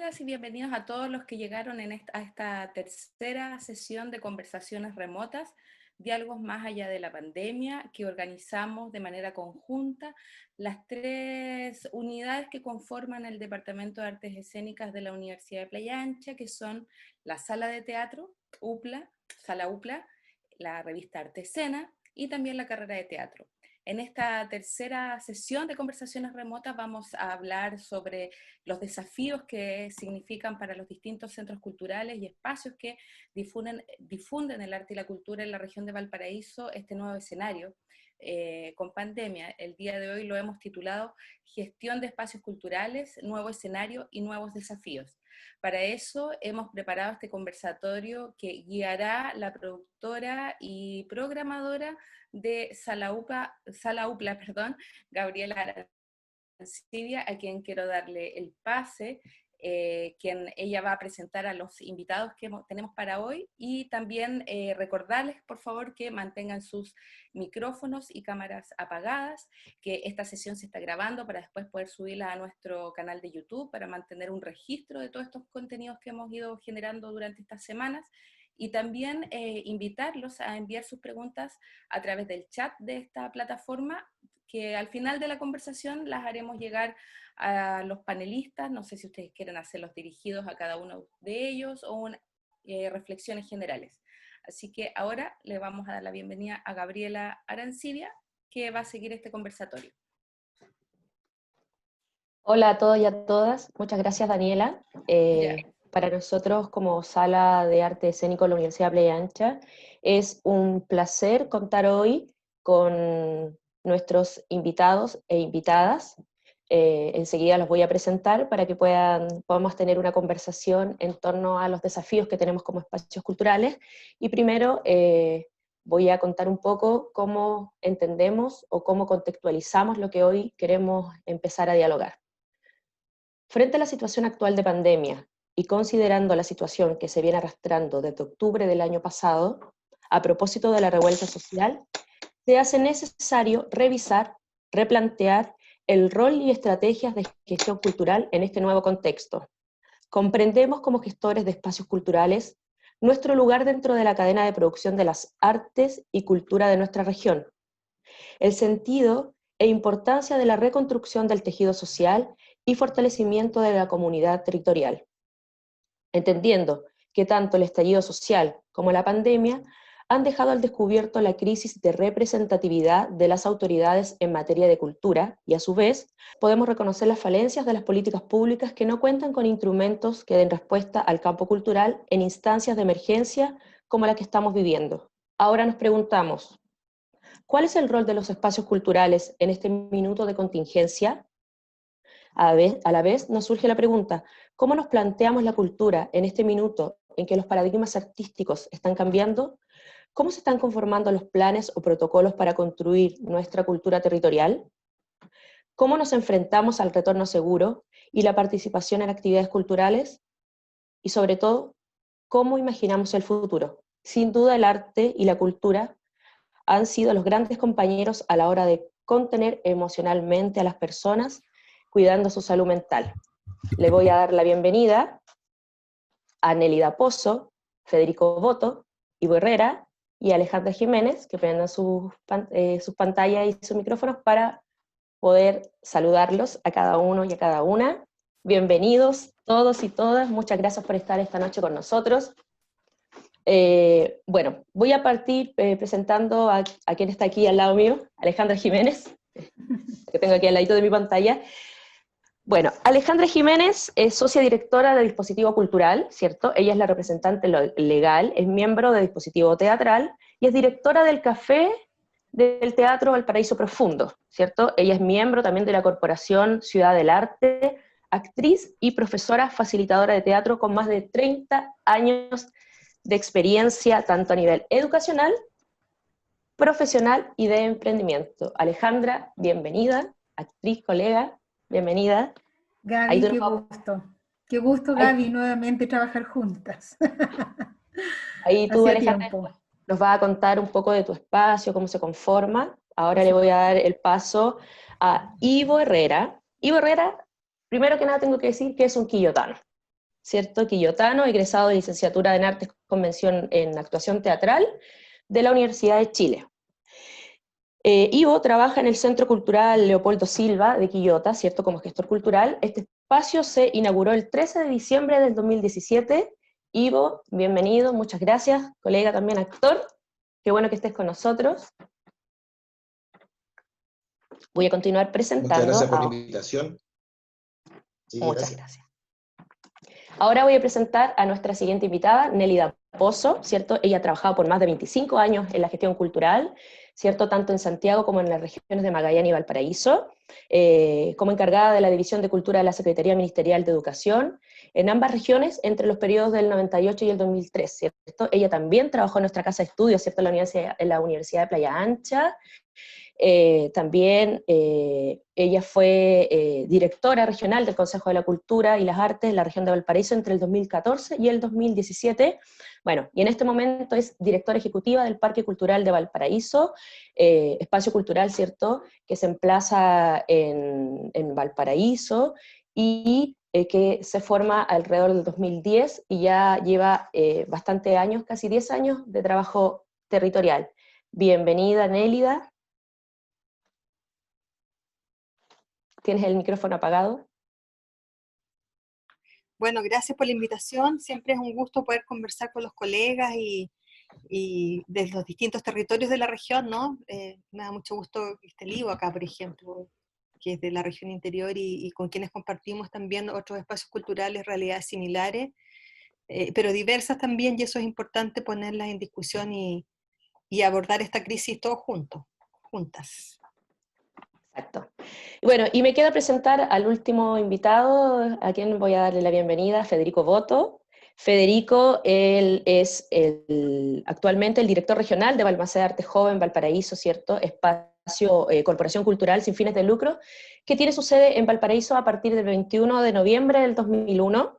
Bienvenidas y bienvenidos a todos los que llegaron a esta tercera sesión de conversaciones remotas, diálogos más allá de la pandemia, que organizamos de manera conjunta las tres unidades que conforman el Departamento de Artes Escénicas de la Universidad de Playa Ancha, que son la Sala de Teatro, UPLA, Sala UPLA, la revista Arte Escena y también la carrera de teatro. En esta tercera sesión de conversaciones remotas vamos a hablar sobre los desafíos que significan para los distintos centros culturales y espacios que difunden el arte y la cultura en la región de Valparaíso este nuevo escenario con pandemia. El día de hoy lo hemos titulado Gestión de Espacios Culturales, Nuevo Escenario y Nuevos Desafíos. Para eso hemos preparado este conversatorio que guiará la productora y programadora de Sala UPLA, Gabriela Arancibia, a quien quiero darle el pase, quien ella va a presentar a los invitados que tenemos para hoy, y también recordarles, por favor, que mantengan sus micrófonos y cámaras apagadas, que esta sesión se está grabando para después poder subirla a nuestro canal de YouTube, para mantener un registro de todos estos contenidos que hemos ido generando durante estas semanas, y también invitarlos a enviar sus preguntas a través del chat de esta plataforma, que al final de la conversación las haremos llegar a los panelistas. No sé si ustedes quieren hacerlos dirigidos a cada uno de ellos o reflexiones generales. Así que ahora le vamos a dar la bienvenida a Gabriela Arancibia, que va a seguir este conversatorio. Hola a todos y a todas, muchas gracias Daniela. Para nosotros como Sala de Arte Escénico de la Universidad de Playa Ancha es un placer contar hoy con nuestros invitados e invitadas. Enseguida los voy a presentar para que podamos tener una conversación en torno a los desafíos que tenemos como espacios culturales. Y primero voy a contar un poco cómo entendemos o cómo contextualizamos lo que hoy queremos empezar a dialogar. Frente a la situación actual de pandemia y considerando la situación que se viene arrastrando desde octubre del año pasado, a propósito de la revuelta social, se hace necesario revisar, replantear el rol y estrategias de gestión cultural en este nuevo contexto. Comprendemos como gestores de espacios culturales nuestro lugar dentro de la cadena de producción de las artes y cultura de nuestra región, el sentido e importancia de la reconstrucción del tejido social y fortalecimiento de la comunidad territorial, entendiendo que tanto el estallido social como la pandemia han dejado al descubierto la crisis de representatividad de las autoridades en materia de cultura y a su vez podemos reconocer las falencias de las políticas públicas que no cuentan con instrumentos que den respuesta al campo cultural en instancias de emergencia como la que estamos viviendo. Ahora nos preguntamos, ¿cuál es el rol de los espacios culturales en este minuto de contingencia? A la vez nos surge la pregunta, ¿cómo nos planteamos la cultura en este minuto en que los paradigmas artísticos están cambiando? ¿Cómo se están conformando los planes o protocolos para construir nuestra cultura territorial? ¿Cómo nos enfrentamos al retorno seguro y la participación en actividades culturales? Y sobre todo, ¿cómo imaginamos el futuro? Sin duda el arte y la cultura han sido los grandes compañeros a la hora de contener emocionalmente a las personas, cuidando su salud mental. Le voy a dar la bienvenida a Nélida Pozo, Federico Boto, Ivo Herrera y Alejandra Jiménez, que prendan sus pantallas y sus micrófonos para poder saludarlos a cada uno y a cada una. Bienvenidos todos y todas, muchas gracias por estar esta noche con nosotros. Bueno, voy a partir presentando a quien está aquí al lado mío, Alejandra Jiménez, que tengo aquí al ladito de mi pantalla. Bueno, Alejandra Jiménez es socia directora de Dispositivo Cultural, ¿cierto? Ella es la representante legal, es miembro de Dispositivo Teatral y es directora del Café del Teatro Valparaíso Profundo, ¿cierto? Ella es miembro también de la Corporación Ciudad del Arte, actriz y profesora facilitadora de teatro con más de 30 años de experiencia tanto a nivel educacional, profesional y de emprendimiento. Alejandra, bienvenida, actriz, colega, bienvenida. Gaby, qué gusto. Qué gusto, Gaby, nuevamente trabajar juntas. Ahí tú, Hacía Alejandra, tiempo. nos vas a contar un poco de tu espacio, cómo se conforma. Ahora le voy a dar el paso a Ivo Herrera. Ivo Herrera, primero que nada tengo que decir que es un quillotano. ¿cierto? Quillotano, egresado de licenciatura en Artes con mención en actuación teatral de la Universidad de Chile. Ivo trabaja en el Centro Cultural Leopoldo Silva de Quillota, ¿cierto? Como gestor cultural. Este espacio se inauguró el 13 de diciembre del 2017. Ivo, bienvenido, muchas gracias. Colega también actor, qué bueno que estés con nosotros. Voy a continuar presentando. Muchas gracias por la invitación. Sí, muchas gracias. Ahora voy a presentar a nuestra siguiente invitada, Nélida Pozo, ¿cierto? Ella ha trabajado por más de 25 años en la gestión cultural, ¿cierto? Tanto en Santiago como en las regiones de Magallanes y Valparaíso, como encargada de la División de Cultura de la Secretaría Ministerial de Educación, en ambas regiones entre los periodos del 98 y el 2003, ¿cierto? Ella también trabajó en nuestra casa de estudios, ¿cierto? En la Universidad de Playa Ancha. También ella fue directora regional del Consejo de la Cultura y las Artes de la región de Valparaíso entre el 2014 y el 2017. Bueno, y en este momento es directora ejecutiva del Parque Cultural de Valparaíso, espacio cultural, ¿cierto?, que se emplaza en Valparaíso y que se forma alrededor del 2010 y ya lleva bastantes años, casi 10 años de trabajo territorial. Bienvenida, Nélida. ¿Tienes el micrófono apagado? Bueno, gracias por la invitación. Siempre es un gusto poder conversar con los colegas y de los distintos territorios de la región, ¿no? Me da mucho gusto que esté Livo acá, por ejemplo, que es de la región interior y con quienes compartimos también otros espacios culturales, realidades similares, pero diversas también, y eso es importante ponerlas en discusión y abordar esta crisis todos juntos, juntas. Exacto. Bueno, y me queda presentar al último invitado, a quien voy a darle la bienvenida, Federico Boto. Federico, él es actualmente el director regional de Balmaceda Arte Joven Valparaíso, ¿cierto? Espacio, corporación cultural sin fines de lucro, que tiene su sede en Valparaíso a partir del 21 de noviembre del 2001.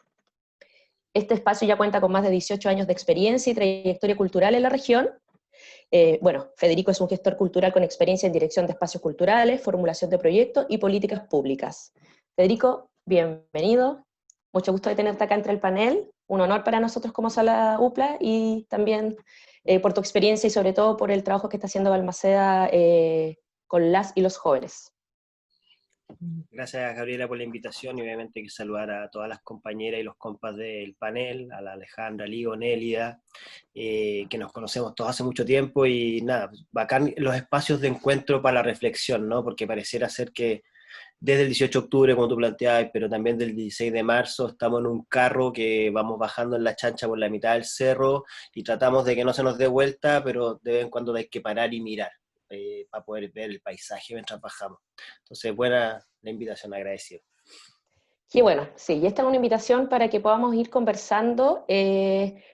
Este espacio ya cuenta con más de 18 años de experiencia y trayectoria cultural en la región. Bueno, Federico es un gestor cultural con experiencia en dirección de espacios culturales, formulación de proyectos y políticas públicas. Federico, bienvenido. Mucho gusto de tenerte acá entre el panel. Un honor para nosotros como Sala UPLA y también por tu experiencia y sobre todo por el trabajo que está haciendo Balmaceda con las y los jóvenes. Gracias, Gabriela, por la invitación y obviamente que saludar a todas las compañeras y los compas del panel, a la Alejandra, Ligo, Nélida, que nos conocemos todos hace mucho tiempo y nada, bacán los espacios de encuentro para la reflexión, ¿no? Porque pareciera ser que desde el 18 de octubre, como tú planteabas, pero también del 16 de marzo, estamos en un carro que vamos bajando en la chancha por la mitad del cerro y tratamos de que no se nos dé vuelta, pero de vez en cuando hay que parar y mirar. Para poder ver el paisaje mientras bajamos. Entonces, buena la invitación, agradecido. Y bueno, sí, y esta es una invitación para que podamos ir conversando.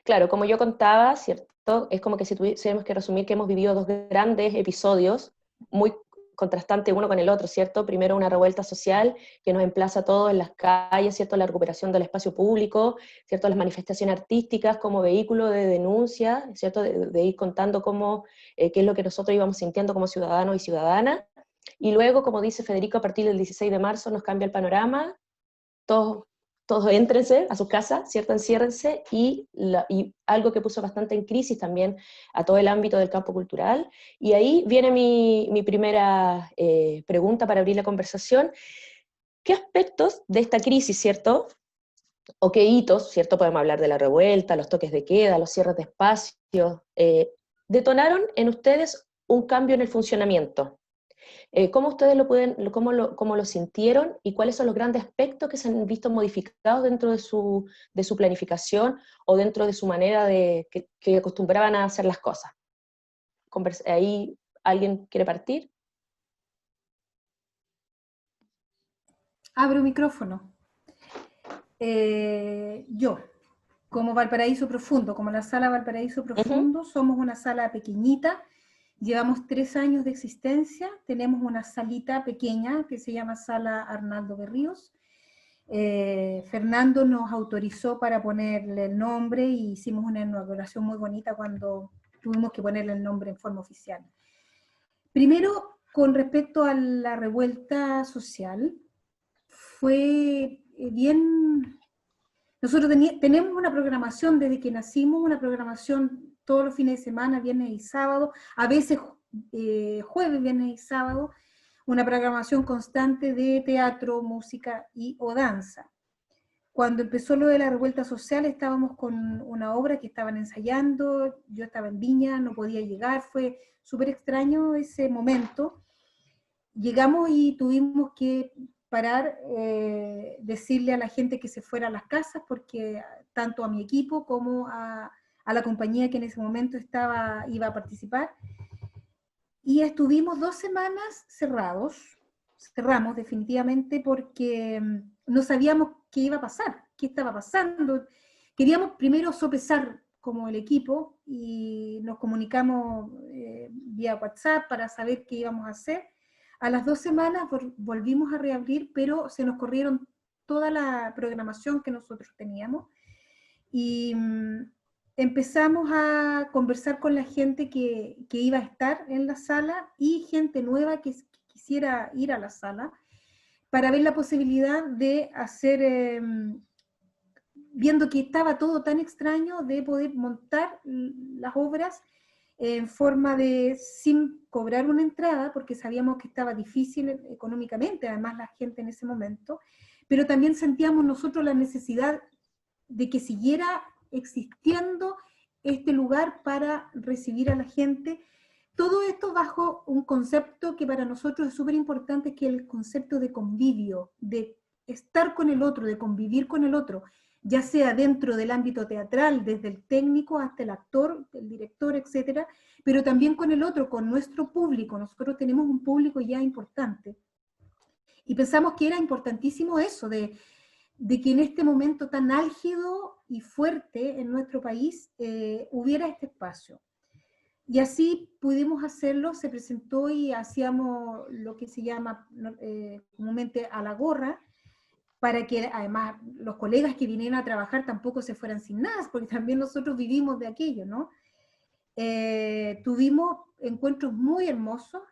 Claro, como yo contaba, ¿cierto? Es como que si tuviésemos que resumir que hemos vivido dos grandes episodios, muy contrastantes uno con el otro, ¿cierto? Primero una revuelta social que nos emplaza a todos en las calles, ¿cierto? La recuperación del espacio público, ¿cierto? Las manifestaciones artísticas como vehículo de denuncia, ¿cierto? De ir contando qué es lo que nosotros íbamos sintiendo como ciudadanos y ciudadanas. Y luego, como dice Federico, a partir del 16 de marzo nos cambia el panorama, todos éntrense a sus casas, ¿cierto? Enciérrense, y algo que puso bastante en crisis también a todo el ámbito del campo cultural. Y ahí viene mi primera pregunta para abrir la conversación. ¿Qué aspectos de esta crisis, ¿cierto? O qué hitos, ¿cierto? Podemos hablar de la revuelta, los toques de queda, los cierres de espacios, detonaron en ustedes un cambio en el funcionamiento. ¿Cómo ustedes cómo lo sintieron y cuáles son los grandes aspectos que se han visto modificados dentro de su planificación o dentro de su manera que acostumbraban a hacer las cosas? ¿Ahí alguien quiere partir? Abro micrófono. Yo, como Valparaíso Profundo, como la Sala Valparaíso Profundo, somos una sala pequeñita. Llevamos 3 años de existencia, tenemos una salita pequeña que se llama Sala Arnaldo Berríos. Fernando nos autorizó para ponerle el nombre y hicimos una inauguración muy bonita cuando tuvimos que ponerle el nombre en forma oficial. Primero, con respecto a la revuelta social, fue bien... Nosotros tenemos una programación desde que nacimos, una programación todos los fines de semana, viernes y sábado, a veces jueves, viernes y sábado, una programación constante de teatro, música o danza. Cuando empezó lo de la revuelta social, estábamos con una obra que estaban ensayando, yo estaba en Viña, no podía llegar, fue súper extraño ese momento. Llegamos y tuvimos que parar, decirle a la gente que se fuera a las casas, porque tanto a mi equipo como a la compañía que en ese momento iba a participar, y estuvimos 2 semanas cerramos definitivamente porque no sabíamos qué iba a pasar, qué estaba pasando. Queríamos primero sopesar como el equipo y nos comunicamos vía WhatsApp para saber qué íbamos a hacer. A las 2 semanas volvimos a reabrir, pero se nos corrieron toda la programación que nosotros teníamos y empezamos a conversar con la gente que iba a estar en la sala y gente nueva que quisiera ir a la sala para ver la posibilidad de hacer, viendo que estaba todo tan extraño, de poder montar las obras en forma de, sin cobrar una entrada, porque sabíamos que estaba difícil económicamente, además la gente en ese momento, pero también sentíamos nosotros la necesidad de que siguiera existiendo este lugar para recibir a la gente. Todo esto bajo un concepto que para nosotros es súper importante, que es el concepto de convivio, de estar con el otro, de convivir con el otro, ya sea dentro del ámbito teatral, desde el técnico hasta el actor, el director, etcétera, pero también con el otro, con nuestro público. Nosotros tenemos un público ya importante. Y pensamos que era importantísimo eso, de que en este momento tan álgido y fuerte en nuestro país hubiera este espacio. Y así pudimos hacerlo, se presentó y hacíamos lo que se llama comúnmente a la gorra, para que además los colegas que vinieran a trabajar tampoco se fueran sin nada, porque también nosotros vivimos de aquello, ¿no? Tuvimos encuentros muy hermosos,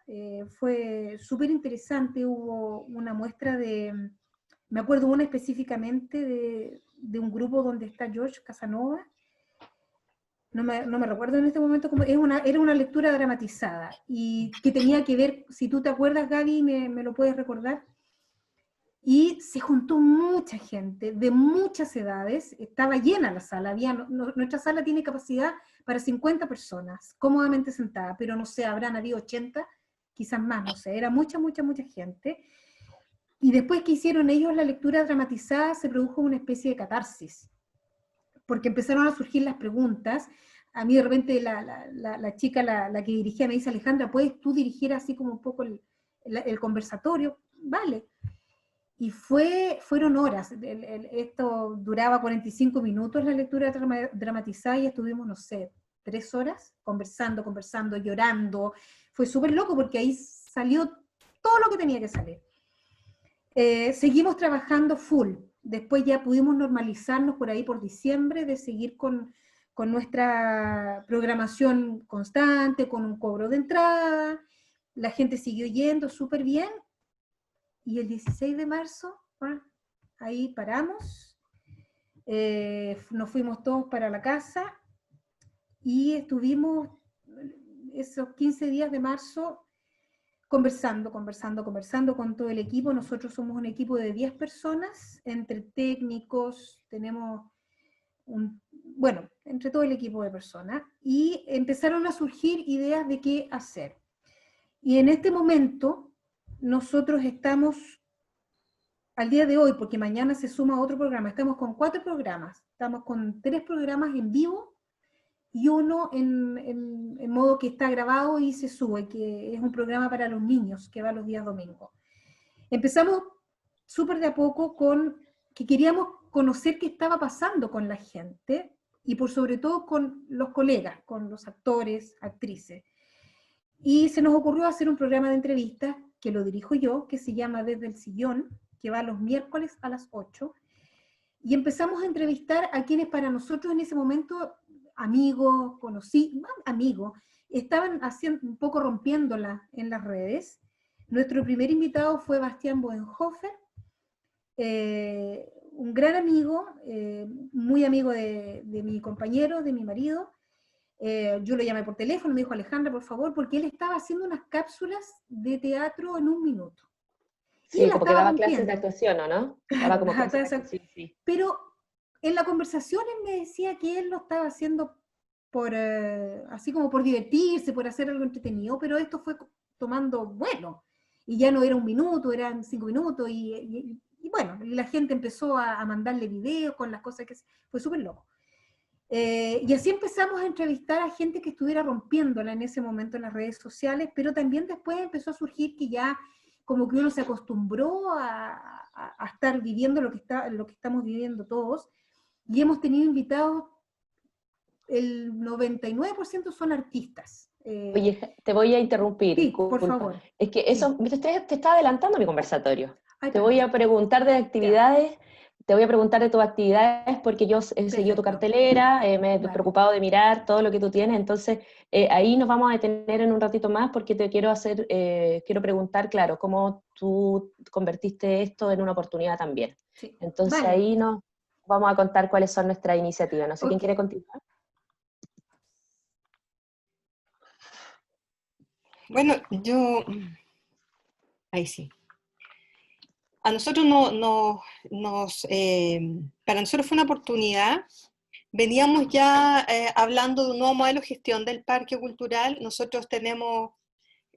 fue súper interesante, hubo una muestra de, me acuerdo una específicamente de un grupo donde está George Casanova, no me recuerdo en este momento cómo, era una lectura dramatizada, y que tenía que ver, si tú te acuerdas, Gaby, me lo puedes recordar, y se juntó mucha gente de muchas edades, estaba llena la sala, nuestra sala tiene capacidad para 50 personas, cómodamente sentada, pero no sé, habrán habido 80, quizás más, no sé, era mucha gente. Y después que hicieron ellos la lectura dramatizada, se produjo una especie de catarsis, porque empezaron a surgir las preguntas. A mí de repente la chica, la que dirigía, me dice: Alejandra, ¿puedes tú dirigir así como un poco el conversatorio? Vale. Y fueron horas, esto duraba 45 minutos la lectura dramatizada, y estuvimos, no sé, 3 horas conversando, llorando. Fue súper loco porque ahí salió todo lo que tenía que salir. Seguimos trabajando full, después ya pudimos normalizarnos por ahí por diciembre, de seguir con nuestra programación constante, con un cobro de entrada, la gente siguió yendo súper bien, y el 16 de marzo, ahí paramos, nos fuimos todos para la casa, y estuvimos esos 15 días de marzo conversando con todo el equipo. Nosotros somos un equipo de 10 personas, entre técnicos, tenemos entre todo el equipo de personas, y empezaron a surgir ideas de qué hacer. Y en este momento, nosotros estamos, al día de hoy, porque mañana se suma otro programa, estamos con 4 programas, estamos con 3 programas en vivo, y uno en modo que está grabado y se sube, que es un programa para los niños, que va los días domingos. Empezamos súper de a poco con que queríamos conocer qué estaba pasando con la gente, y por sobre todo con los colegas, con los actores, actrices. Y se nos ocurrió hacer un programa de entrevistas, que lo dirijo yo, que se llama Desde el Sillón, que va los miércoles a las 8, y empezamos a entrevistar a quienes para nosotros en ese momento, amigos, amigos, estaban haciendo, un poco rompiéndola en las redes. Nuestro primer invitado fue Bastián Bodenhofer, un gran amigo, muy amigo de mi compañero, de mi marido. Yo lo llamé por teléfono, me dijo: Alejandra, por favor, porque él estaba haciendo unas cápsulas de teatro en 1 minuto. Y Sí, la como que estaba daba clases de rompiendo. actuación, ¿o no? Daba Claro, como daba clases de clases. actuación, sí. Pero en la conversación él me decía que él lo estaba haciendo por, así como por divertirse, por hacer algo entretenido, pero esto fue tomando vuelo. Y ya no era 1 minuto, eran 5 minutos, y bueno, la gente empezó a mandarle videos con las cosas que... Fue súper loco. Y así empezamos a entrevistar a gente que estuviera rompiéndola en ese momento en las redes sociales, pero también después empezó a surgir que ya como que uno se acostumbró a estar viviendo lo que estamos viviendo todos, y hemos tenido invitados, el 99% son artistas. Oye, te voy a interrumpir, Sí, por disculpa. favor. Es que Sí. eso, viste, te está adelantando mi conversatorio. Ay, Te voy perdón. a preguntar de actividades, te voy a preguntar de tus actividades porque yo he seguido tu Perfecto. cartelera, me he Vale. preocupado de mirar todo lo que tú tienes, entonces ahí nos vamos a detener en un ratito más porque te quiero hacer, quiero preguntar, claro, cómo tú convertiste esto en una oportunidad también. Sí. Entonces Vale. ahí nos vamos a contar cuáles son nuestras iniciativas. No sé quién Ok. quiere continuar. Bueno, ahí sí. A nosotros para nosotros fue una oportunidad. Veníamos ya hablando de un nuevo modelo de gestión del parque cultural. Nosotros tenemos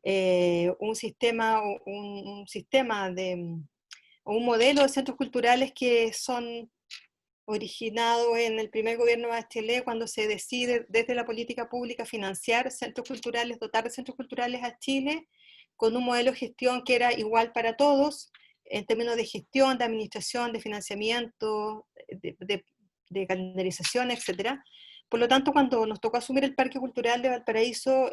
un sistema, un modelo de centros culturales que son originados en el primer gobierno de Bachelet, cuando se decide desde la política pública financiar centros culturales, dotar de centros culturales a Chile, con un modelo de gestión que era igual para todos, en términos de gestión, de administración, de financiamiento, de calendarización, etc. Por lo tanto, cuando nos tocó asumir el Parque Cultural de Valparaíso,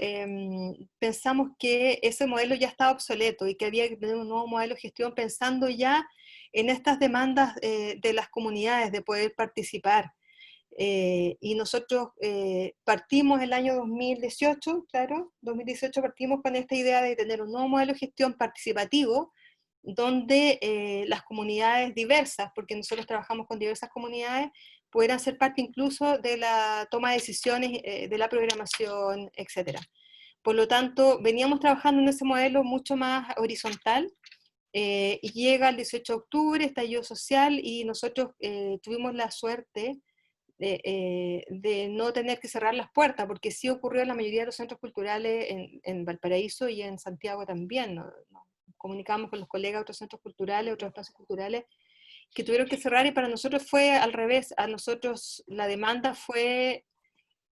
pensamos que ese modelo ya estaba obsoleto y que había que tener un nuevo modelo de gestión pensando ya en estas demandas de las comunidades de poder participar. Y nosotros partimos el año 2018, claro, 2018 partimos con esta idea de tener un nuevo modelo de gestión participativo, donde las comunidades diversas, porque nosotros trabajamos con diversas comunidades, pudieran ser parte incluso de la toma de decisiones, de la programación, etc. Por lo tanto, veníamos trabajando en ese modelo mucho más horizontal, y llega el 18 de octubre, estallido social, y nosotros tuvimos la suerte de no tener que cerrar las puertas, porque sí ocurrió en la mayoría de los centros culturales en Valparaíso y en Santiago también. Nos comunicamos con los colegas de otros centros culturales, otros espacios culturales, que tuvieron que cerrar, y para nosotros fue al revés. A nosotros la demanda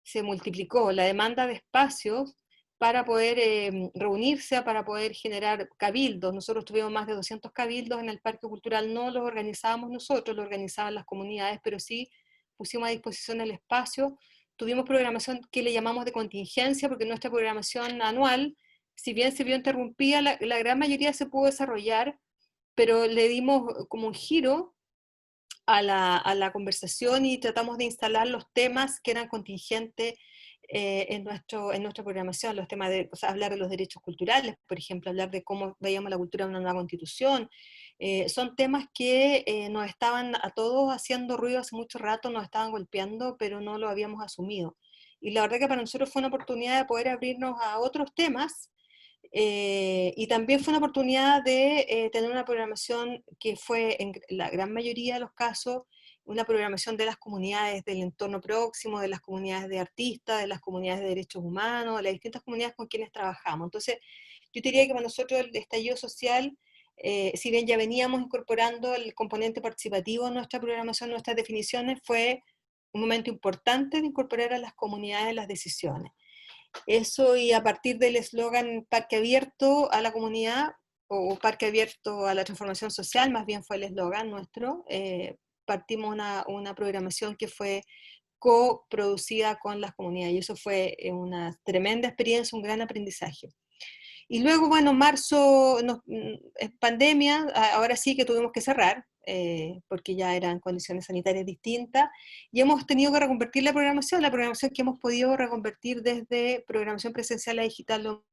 se multiplicó, la demanda de espacios para poder reunirse, para poder generar cabildos. Nosotros tuvimos más de 200 cabildos en el Parque Cultural, no los organizábamos nosotros, los organizaban las comunidades, pero sí pusimos a disposición el espacio. Tuvimos programación que le llamamos de contingencia, porque nuestra programación anual, si bien se vio interrumpida, la gran mayoría se pudo desarrollar, pero le dimos como un giro a la conversación y tratamos de instalar los temas que eran contingentes en nuestra programación, los temas de, o sea, hablar de los derechos culturales, por ejemplo, hablar de cómo veíamos la cultura en una nueva constitución. Son temas que nos estaban a todos haciendo ruido hace mucho rato, nos estaban golpeando, pero no lo habíamos asumido. Y la verdad que para nosotros fue una oportunidad de poder abrirnos a otros temas, y también fue una oportunidad de tener una programación que fue, en la gran mayoría de los casos, una programación de las comunidades del entorno próximo, de las comunidades de artistas, de las comunidades de derechos humanos, de las distintas comunidades con quienes trabajamos. Entonces, yo diría que para nosotros el estallido social, si bien ya veníamos incorporando el componente participativo en nuestra programación, nuestras definiciones, fue un momento importante de incorporar a las comunidades en las decisiones. Eso, y a partir del eslogan Parque Abierto a la Comunidad, o Parque Abierto a la Transformación Social, más bien fue el eslogan nuestro, partimos una programación que fue coproducida con las comunidades, y eso fue una tremenda experiencia, un gran aprendizaje. Y luego, bueno, marzo, pandemia, ahora sí que tuvimos que cerrar, porque ya eran condiciones sanitarias distintas, y hemos tenido que reconvertir la programación que hemos podido reconvertir desde programación presencial a digital, lo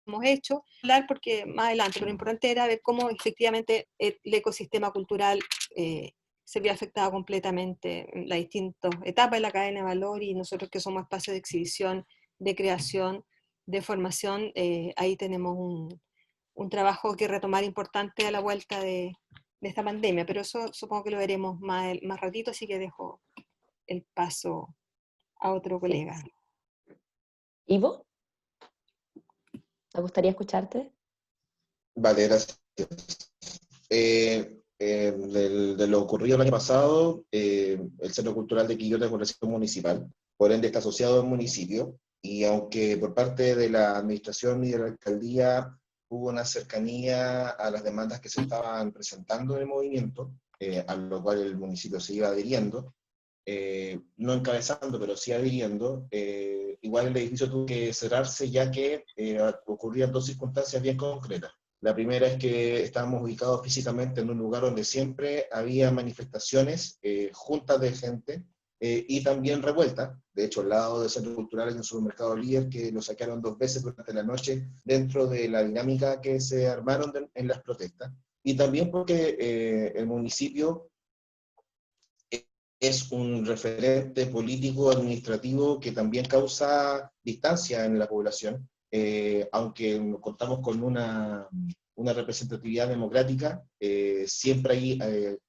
hemos hecho, hablar porque más adelante, pero lo importante era ver cómo efectivamente el ecosistema cultural se vio afectado completamente en las distintas etapas de la cadena de valor, y nosotros que somos espacios de exhibición, de creación, de formación, ahí tenemos un trabajo que retomar importante a la vuelta de esta pandemia, pero eso supongo que lo veremos más ratito, así que dejo el paso a otro colega. Ivo, me gustaría escucharte. Vale, gracias. De lo ocurrido el año pasado, el Centro Cultural de Quillota es un recinto municipal, por ende está asociado al municipio, y aunque por parte de la administración y de la alcaldía hubo una cercanía a las demandas que se estaban presentando en el movimiento, a lo cual el municipio se iba adhiriendo, no encabezando, pero sí adhiriendo, igual el edificio tuvo que cerrarse ya que ocurrían dos circunstancias bien concretas. La primera es que estábamos ubicados físicamente en un lugar donde siempre había manifestaciones, juntas de gente, y también revueltas. De hecho, al lado del Centro Cultural hay un supermercado líder que lo saquearon 2 veces durante la noche dentro de la dinámica que se armaron en las protestas. Y también porque el municipio es un referente político administrativo que también causa distancia en la población, aunque contamos con una representatividad democrática, siempre hay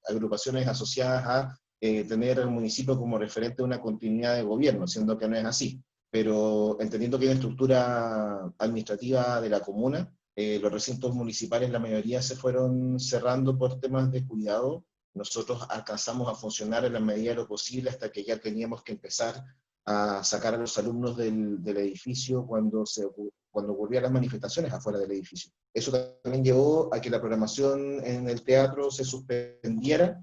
agrupaciones asociadas a tener al municipio como referente de una continuidad de gobierno, siendo que no es así. Pero entendiendo que hay una estructura administrativa de la comuna, los recintos municipales, la mayoría se fueron cerrando por temas de cuidado. Nosotros alcanzamos a funcionar en la medida de lo posible hasta que ya teníamos que empezar a sacar a los alumnos del edificio cuando ocurrían las manifestaciones afuera del edificio. Eso también llevó a que la programación en el teatro se suspendiera.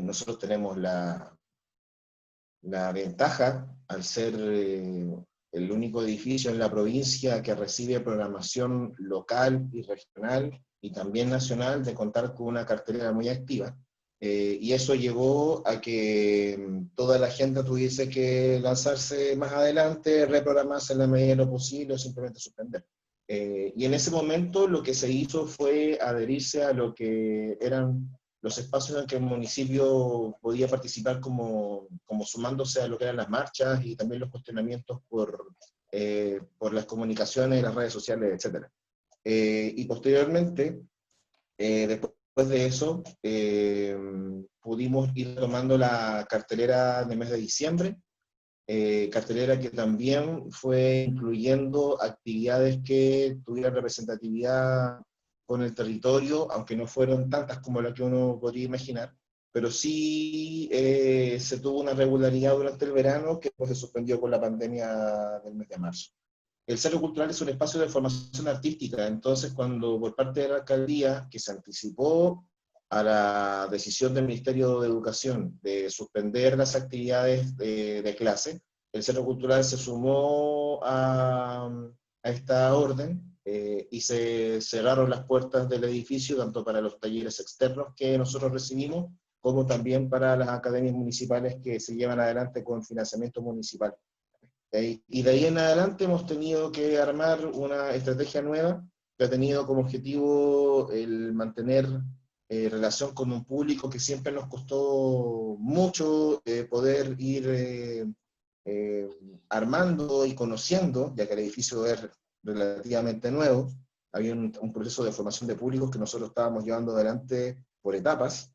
Nosotros tenemos la ventaja, al ser el único edificio en la provincia que recibe programación local y regional y también nacional, de contar con una cartelera muy activa, y eso llevó a que toda la agenda tuviese que lanzarse más adelante, reprogramarse en la medida de lo posible o simplemente suspender. Y en ese momento lo que se hizo fue adherirse a lo que eran los espacios en que el municipio podía participar como sumándose a lo que eran las marchas y también los cuestionamientos por las comunicaciones, las redes sociales, etc. Y posteriormente, después de eso, pudimos ir tomando la cartelera de mes de diciembre, cartelera que también fue incluyendo actividades que tuvieran representatividad con el territorio, aunque no fueron tantas como las que uno podría imaginar, pero sí se tuvo una regularidad durante el verano que pues, se suspendió con la pandemia del mes de marzo. El Centro Cultural es un espacio de formación artística, entonces cuando por parte de la alcaldía, que se anticipó a la decisión del Ministerio de Educación de suspender las actividades de clase, el Centro Cultural se sumó a esta orden, y se cerraron las puertas del edificio, tanto para los talleres externos que nosotros recibimos, como también para las academias municipales que se llevan adelante con financiamiento municipal. Y de ahí en adelante hemos tenido que armar una estrategia nueva que ha tenido como objetivo el mantener relación con un público que siempre nos costó mucho poder ir armando y conociendo, ya que el edificio es relativamente nuevo. Había un proceso de formación de públicos que nosotros estábamos llevando adelante por etapas,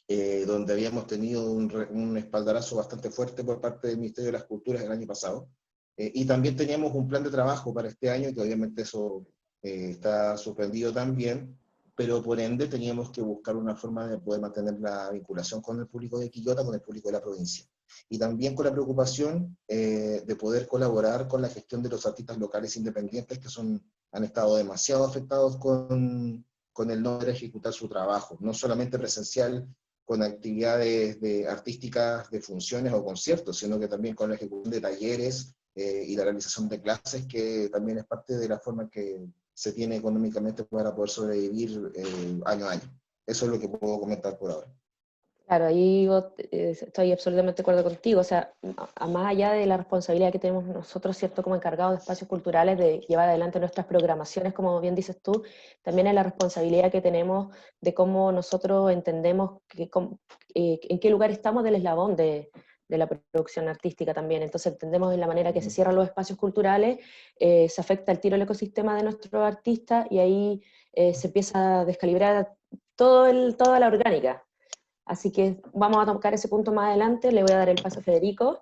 donde habíamos tenido un espaldarazo bastante fuerte por parte del Ministerio de las Culturas el año pasado, y también teníamos un plan de trabajo para este año, que obviamente eso está suspendido también, pero por ende teníamos que buscar una forma de poder mantener la vinculación con el público de Quillota, con el público de la provincia. Y también con la preocupación de poder colaborar con la gestión de los artistas locales independientes que han estado demasiado afectados con el no poder ejecutar su trabajo, no solamente presencial, con actividades artísticas de funciones o conciertos, sino que también con la ejecución de talleres y la realización de clases, que también es parte de la forma que se tiene económicamente para poder sobrevivir año a año. Eso es lo que puedo comentar por ahora. Claro, ahí estoy absolutamente de acuerdo contigo. O sea, más allá de la responsabilidad que tenemos nosotros, ¿cierto?, como encargados de espacios culturales, de llevar adelante nuestras programaciones, como bien dices tú, también es la responsabilidad que tenemos de cómo nosotros entendemos en qué lugar estamos del eslabón de la producción artística también. Entonces entendemos en la manera que se cierran los espacios culturales, se afecta el tiro al ecosistema de nuestros artistas y ahí se empieza a descalibrar toda la orgánica. Así que vamos a tocar ese punto más adelante. Le voy a dar el paso a Federico,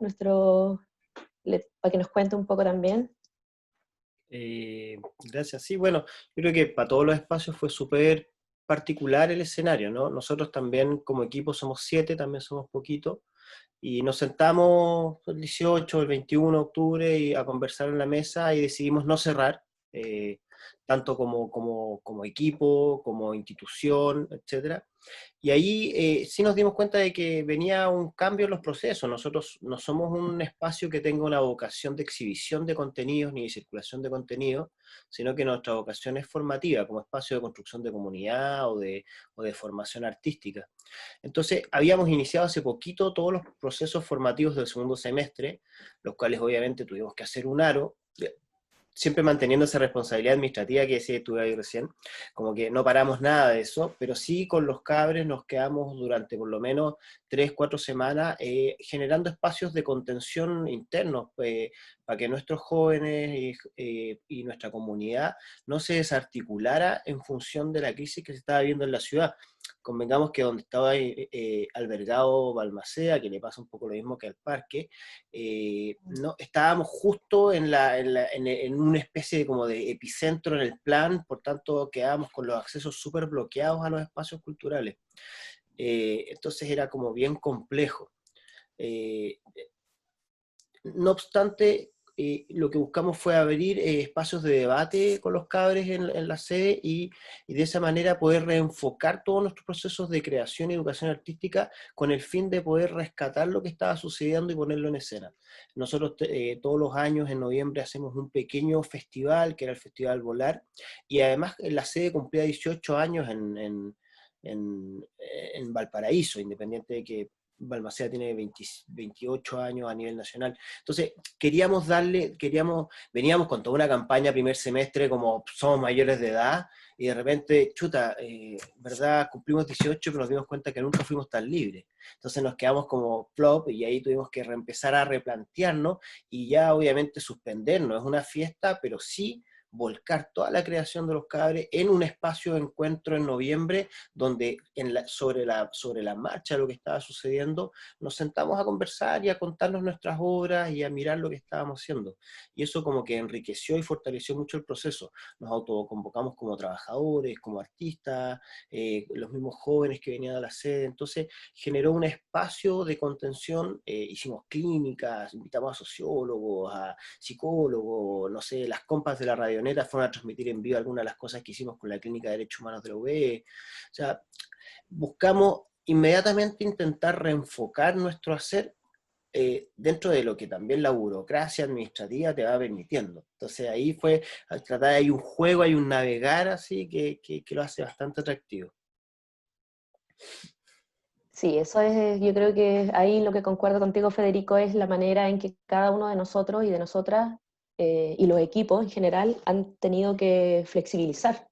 para que nos cuente un poco también. Gracias. Sí, bueno, yo creo que para todos los espacios fue súper particular el escenario, ¿no? Nosotros también como equipo somos 7, también somos poquitos, y nos sentamos el 18, el 21 de octubre a conversar en la mesa y decidimos no cerrar, tanto como equipo, como institución, etcétera. Y ahí sí nos dimos cuenta de que venía un cambio en los procesos. Nosotros no somos un espacio que tenga una vocación de exhibición de contenidos ni de circulación de contenidos, sino que nuestra vocación es formativa, como espacio de construcción de comunidad o de formación artística. Entonces, habíamos iniciado hace poquito todos los procesos formativos del segundo semestre, los cuales obviamente tuvimos que hacer un aro, siempre manteniendo esa responsabilidad administrativa que decía tú ahí recién, como que no paramos nada de eso, pero sí con los cabres nos quedamos durante por lo menos 3, 4 semanas generando espacios de contención internos para que nuestros jóvenes y nuestra comunidad no se desarticulara en función de la crisis que se estaba viendo en la ciudad. Convengamos que donde estaba albergado Balmaceda, que le pasa un poco lo mismo que al parque, no, estábamos justo en una especie de, como de epicentro en el plan, por tanto quedábamos con los accesos súper bloqueados a los espacios culturales. Entonces era como bien complejo. No obstante, lo que buscamos fue abrir espacios de debate con los cabres en la sede y de esa manera poder reenfocar todos nuestros procesos de creación y educación artística con el fin de poder rescatar lo que estaba sucediendo y ponerlo en escena. Nosotros todos los años en noviembre hacemos un pequeño festival, que era el Festival Volar, y además la sede cumplía 18 años en Valparaíso, independiente de que Balmaceda tiene 28 años a nivel nacional. Entonces, veníamos con toda una campaña primer semestre como somos mayores de edad, y de repente, chuta, ¿verdad? Cumplimos 18, pero nos dimos cuenta que nunca fuimos tan libres. Entonces nos quedamos como flop y ahí tuvimos que empezar a replantearnos y ya obviamente suspendernos. Es una fiesta, pero sí volcar toda la creación de los cabres en un espacio de encuentro en noviembre, donde sobre la marcha de lo que estaba sucediendo, nos sentamos a conversar y a contarnos nuestras obras y a mirar lo que estábamos haciendo. Y eso como que enriqueció y fortaleció mucho el proceso. Nos autoconvocamos como trabajadores, como artistas, los mismos jóvenes que venían a la sede, entonces generó un espacio de contención, hicimos clínicas, invitamos a sociólogos, a psicólogos, no sé, las compas de la radioneta fueron a transmitir en vivo algunas de las cosas que hicimos con la Clínica de Derechos Humanos de la UE. O sea, buscamos inmediatamente intentar reenfocar nuestro hacer dentro de lo que también la burocracia administrativa te va permitiendo. Entonces ahí fue, al tratar, hay un juego, hay un navegar así que lo hace bastante atractivo. Sí, eso es, yo creo que ahí lo que concuerdo contigo, Federico, es la manera en que cada uno de nosotros y de nosotras y los equipos en general han tenido que flexibilizar.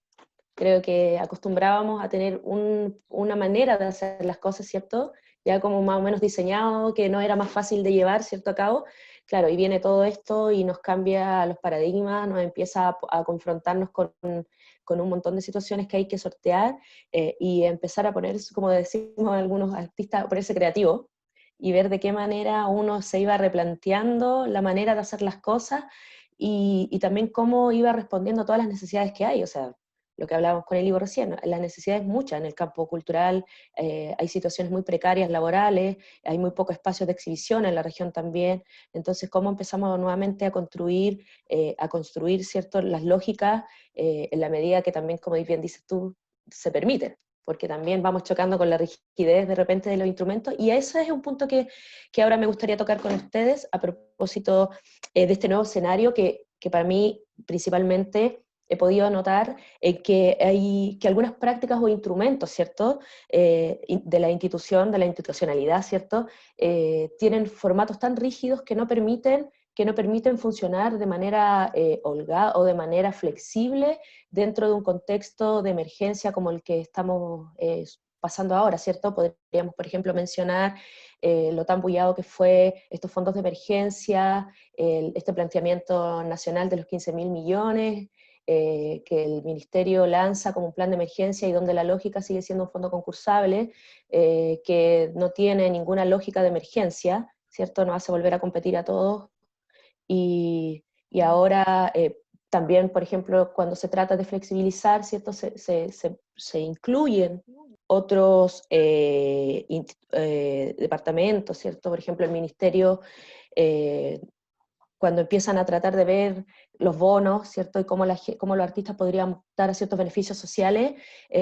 Creo que acostumbrábamos a tener una manera de hacer las cosas, ¿cierto? Ya como más o menos diseñado, que no era más fácil de llevar, ¿cierto? A cabo. Claro, y viene todo esto y nos cambia los paradigmas, nos empieza a confrontarnos con un montón de situaciones que hay que sortear y empezar a poner, como decimos algunos artistas, a ponerse creativo y ver de qué manera uno se iba replanteando la manera de hacer las cosas y también cómo iba respondiendo a todas las necesidades que hay. O sea, lo que hablábamos con el Ivo recién, las necesidades muchas en el campo cultural, hay situaciones muy precarias laborales, hay muy poco espacio de exhibición en la región también, entonces cómo empezamos nuevamente a construir, ¿cierto?, las lógicas en la medida que también, como bien dices tú, se permiten, porque también vamos chocando con la rigidez de repente de los instrumentos, y ese es un punto que ahora me gustaría tocar con ustedes a propósito de este nuevo escenario que para mí principalmente he podido notar que algunas prácticas o instrumentos, ¿cierto?, de la institución, de la institucionalidad, ¿cierto?, tienen formatos tan rígidos que no permiten funcionar de manera holgada o de manera flexible dentro de un contexto de emergencia como el que estamos pasando ahora, ¿cierto? Podríamos, por ejemplo, mencionar lo tan bullado que fue estos fondos de emergencia, este planteamiento nacional de los 15.000 millones, que el Ministerio lanza como un plan de emergencia y donde la lógica sigue siendo un fondo concursable, que no tiene ninguna lógica de emergencia, ¿cierto? Nos hace volver a competir a todos. Y ahora también, por ejemplo, cuando se trata de flexibilizar, ¿cierto? Se incluyen otros departamentos, ¿cierto? Por ejemplo, el Ministerio, cuando empiezan a tratar de ver los bonos, ¿cierto? Y cómo los artistas podrían optar a ciertos beneficios sociales,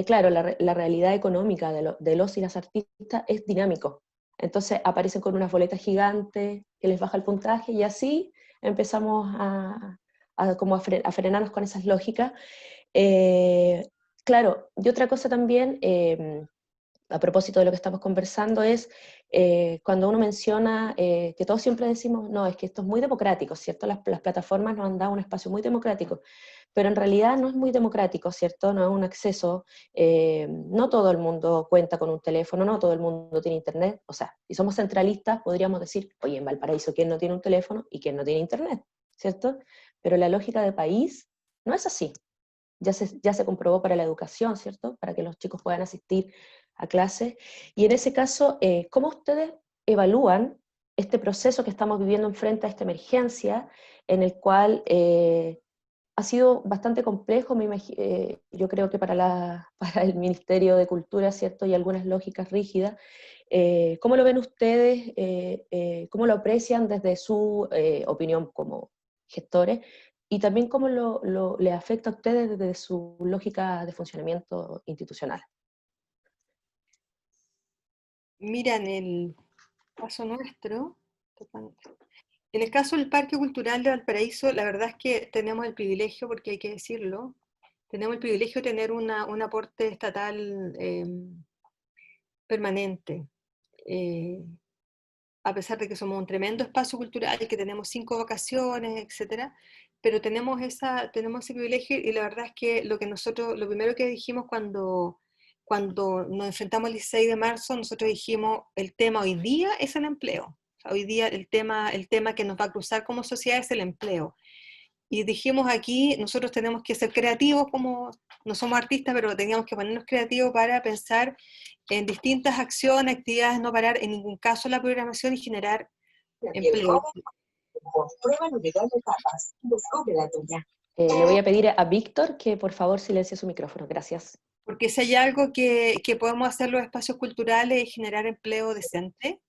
claro, la realidad económica de los y las artistas es dinámico. Entonces aparecen con unas boletas gigantes que les baja el puntaje y así empezamos a frenarnos con esas lógicas. Claro, y otra cosa también, a propósito de lo que estamos conversando, es cuando uno menciona que todos siempre decimos, no, es que esto es muy democrático, ¿cierto? Las plataformas nos han dado un espacio muy democrático, pero en realidad no es muy democrático, ¿cierto? No es un acceso, no todo el mundo cuenta con un teléfono, no todo el mundo tiene internet, o sea, si somos centralistas podríamos decir, oye, en Valparaíso, ¿quién no tiene un teléfono y quién no tiene internet? ¿Cierto? Pero la lógica de país no es así. Ya se comprobó para la educación, ¿cierto? Para que los chicos puedan asistir a clases. Y en ese caso, ¿cómo ustedes evalúan este proceso que estamos viviendo frente a esta emergencia, en el cual ha sido bastante complejo, yo creo que para el Ministerio de Cultura, ¿cierto? Y algunas lógicas rígidas. ¿Cómo lo ven ustedes? ¿Cómo lo aprecian desde su opinión como gestores? Y también cómo le afecta a ustedes desde su lógica de funcionamiento institucional. Mira, en el caso nuestro, en el caso del Parque Cultural de Valparaíso, la verdad es que tenemos el privilegio, porque hay que decirlo, tenemos el privilegio de tener un aporte estatal permanente. A pesar de que somos un tremendo espacio cultural y que tenemos 5 vacaciones, etcétera, pero tenemos ese privilegio, y la verdad es que lo primero que dijimos cuando nos enfrentamos el 16 de marzo, nosotros dijimos, el tema hoy día es el empleo. O sea, hoy día el tema que nos va a cruzar como sociedad es el empleo. Y dijimos aquí, nosotros tenemos que ser creativos, como no somos artistas, pero teníamos que ponernos creativos para pensar en distintas acciones, actividades, no parar en ningún caso la programación y generar empleo. Le voy a pedir a Víctor que por favor silencie su micrófono, gracias. Porque si hay algo que podemos hacer los espacios culturales es generar empleo decente.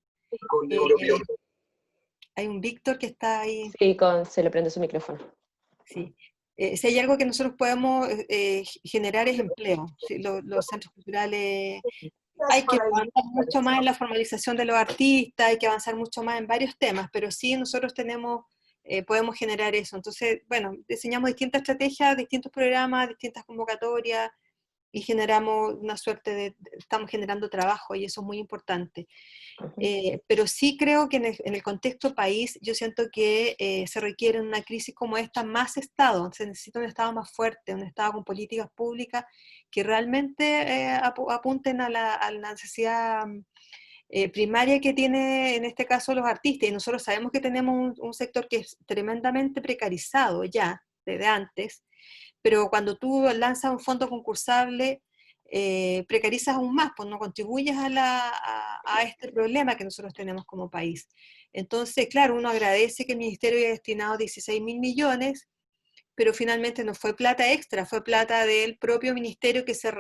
Hay un Víctor que está ahí. Sí, se le prende su micrófono. Sí. Si hay algo que nosotros podemos generar es empleo. ¿Sí? Los centros culturales, hay que avanzar mucho más en la formalización de los artistas, hay que avanzar mucho más en varios temas, pero sí nosotros podemos generar eso. Entonces, bueno, diseñamos distintas estrategias, distintos programas, distintas convocatorias, y generamos una suerte estamos generando trabajo, y eso es muy importante. Pero sí creo que en el contexto país, yo siento que se requiere en una crisis como esta más Estado, se necesita un Estado más fuerte, un Estado con políticas públicas que realmente apunten a la necesidad primaria que tiene en este caso los artistas. Y nosotros sabemos que tenemos un sector que es tremendamente precarizado ya, desde antes, pero cuando tú lanzas un fondo concursable, precarizas aún más, pues no contribuyes a este problema que nosotros tenemos como país. Entonces, claro, uno agradece que el Ministerio haya destinado 16.000 millones, pero finalmente no fue plata extra, fue plata del propio Ministerio que se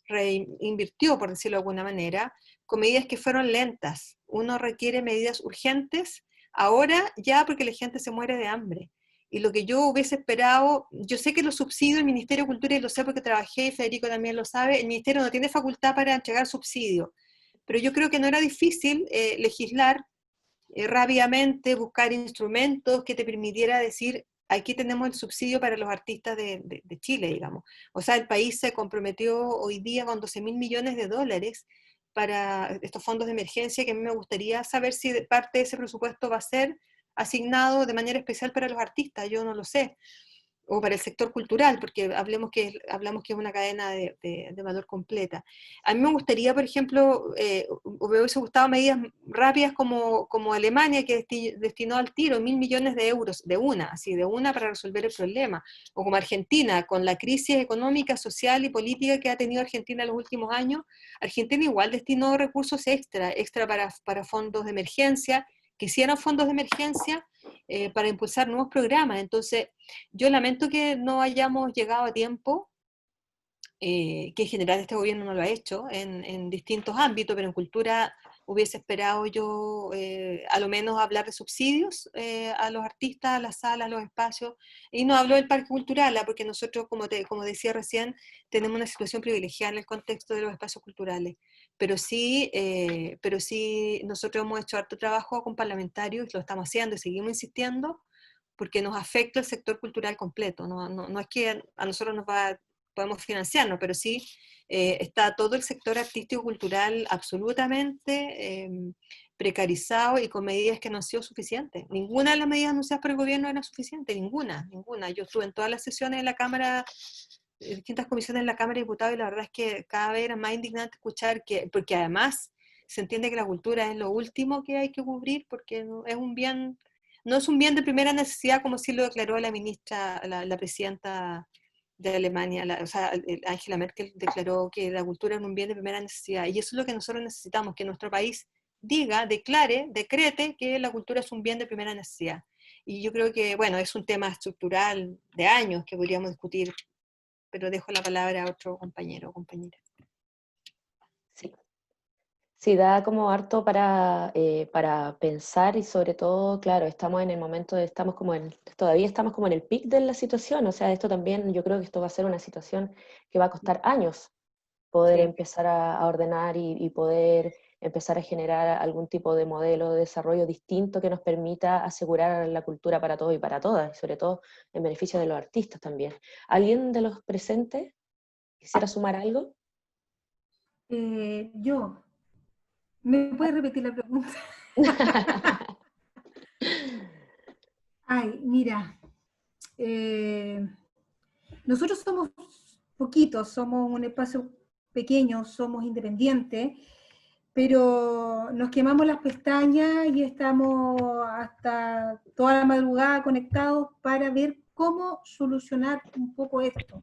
reinvirtió, por decirlo de alguna manera, con medidas que fueron lentas. Uno requiere medidas urgentes ahora ya porque la gente se muere de hambre. Y lo que yo hubiese esperado, yo sé que los subsidios, el Ministerio de Cultura, y lo sé porque trabajé, y Federico también lo sabe, el Ministerio no tiene facultad para entregar subsidios, pero yo creo que no era difícil legislar rápidamente, buscar instrumentos que te permitiera decir, aquí tenemos el subsidio para los artistas de Chile, digamos. O sea, el país se comprometió hoy día con 12.000 millones de dólares para estos fondos de emergencia, que a mí me gustaría saber si parte de ese presupuesto va a ser asignado de manera especial para los artistas, yo no lo sé, o para el sector cultural, porque hablamos que es una cadena de valor completa. A mí me gustaría, por ejemplo, me hubiese gustado medidas rápidas como Alemania, que destinó al tiro 1.000 millones de euros, de una para resolver el problema, o como Argentina, con la crisis económica, social y política que ha tenido Argentina en los últimos años. Argentina igual destinó recursos extra para fondos de emergencia, que hicieran fondos de emergencia para impulsar nuevos programas. Entonces, yo lamento que no hayamos llegado a tiempo, que en general este gobierno no lo ha hecho en distintos ámbitos, pero en cultura hubiese esperado yo a lo menos hablar de subsidios a los artistas, a las salas, a los espacios, y no hablo del parque cultural, porque nosotros, como decía recién, tenemos una situación privilegiada en el contexto de los espacios culturales, pero sí nosotros hemos hecho harto trabajo con parlamentarios, lo estamos haciendo y seguimos insistiendo, porque nos afecta el sector cultural completo, no es que a nosotros podemos financiarnos, pero sí está todo el sector artístico-cultural absolutamente precarizado y con medidas que no han sido suficientes. Ninguna de las medidas anunciadas por el gobierno era suficiente, ninguna. Yo estuve en todas las sesiones de la Cámara, distintas comisiones de la Cámara de Diputados, y la verdad es que cada vez era más indignante escuchar porque además se entiende que la cultura es lo último que hay que cubrir, porque no es un bien de primera necesidad, como sí lo declaró la ministra, la presidenta de Alemania, Angela Merkel declaró que la cultura es un bien de primera necesidad, y eso es lo que nosotros necesitamos, que nuestro país decrete que la cultura es un bien de primera necesidad. Y yo creo que, bueno, es un tema estructural de años que podríamos discutir, pero dejo la palabra a otro compañero o compañera. Sí. Sí, da como harto para pensar, y sobre todo, claro, estamos en el momento todavía estamos como en el pic de la situación, o sea, esto también, yo creo que esto va a ser una situación que va a costar años poder empezar a ordenar y poder empezar a generar algún tipo de modelo de desarrollo distinto que nos permita asegurar la cultura para todos y para todas, y sobre todo en beneficio de los artistas también. ¿Alguien de los presentes quisiera sumar algo? Yo. ¿Me puedes repetir la pregunta? Ay, mira, nosotros somos poquitos, somos un espacio pequeño, somos independientes, pero nos quemamos las pestañas y estamos hasta toda la madrugada conectados para ver cómo solucionar un poco esto.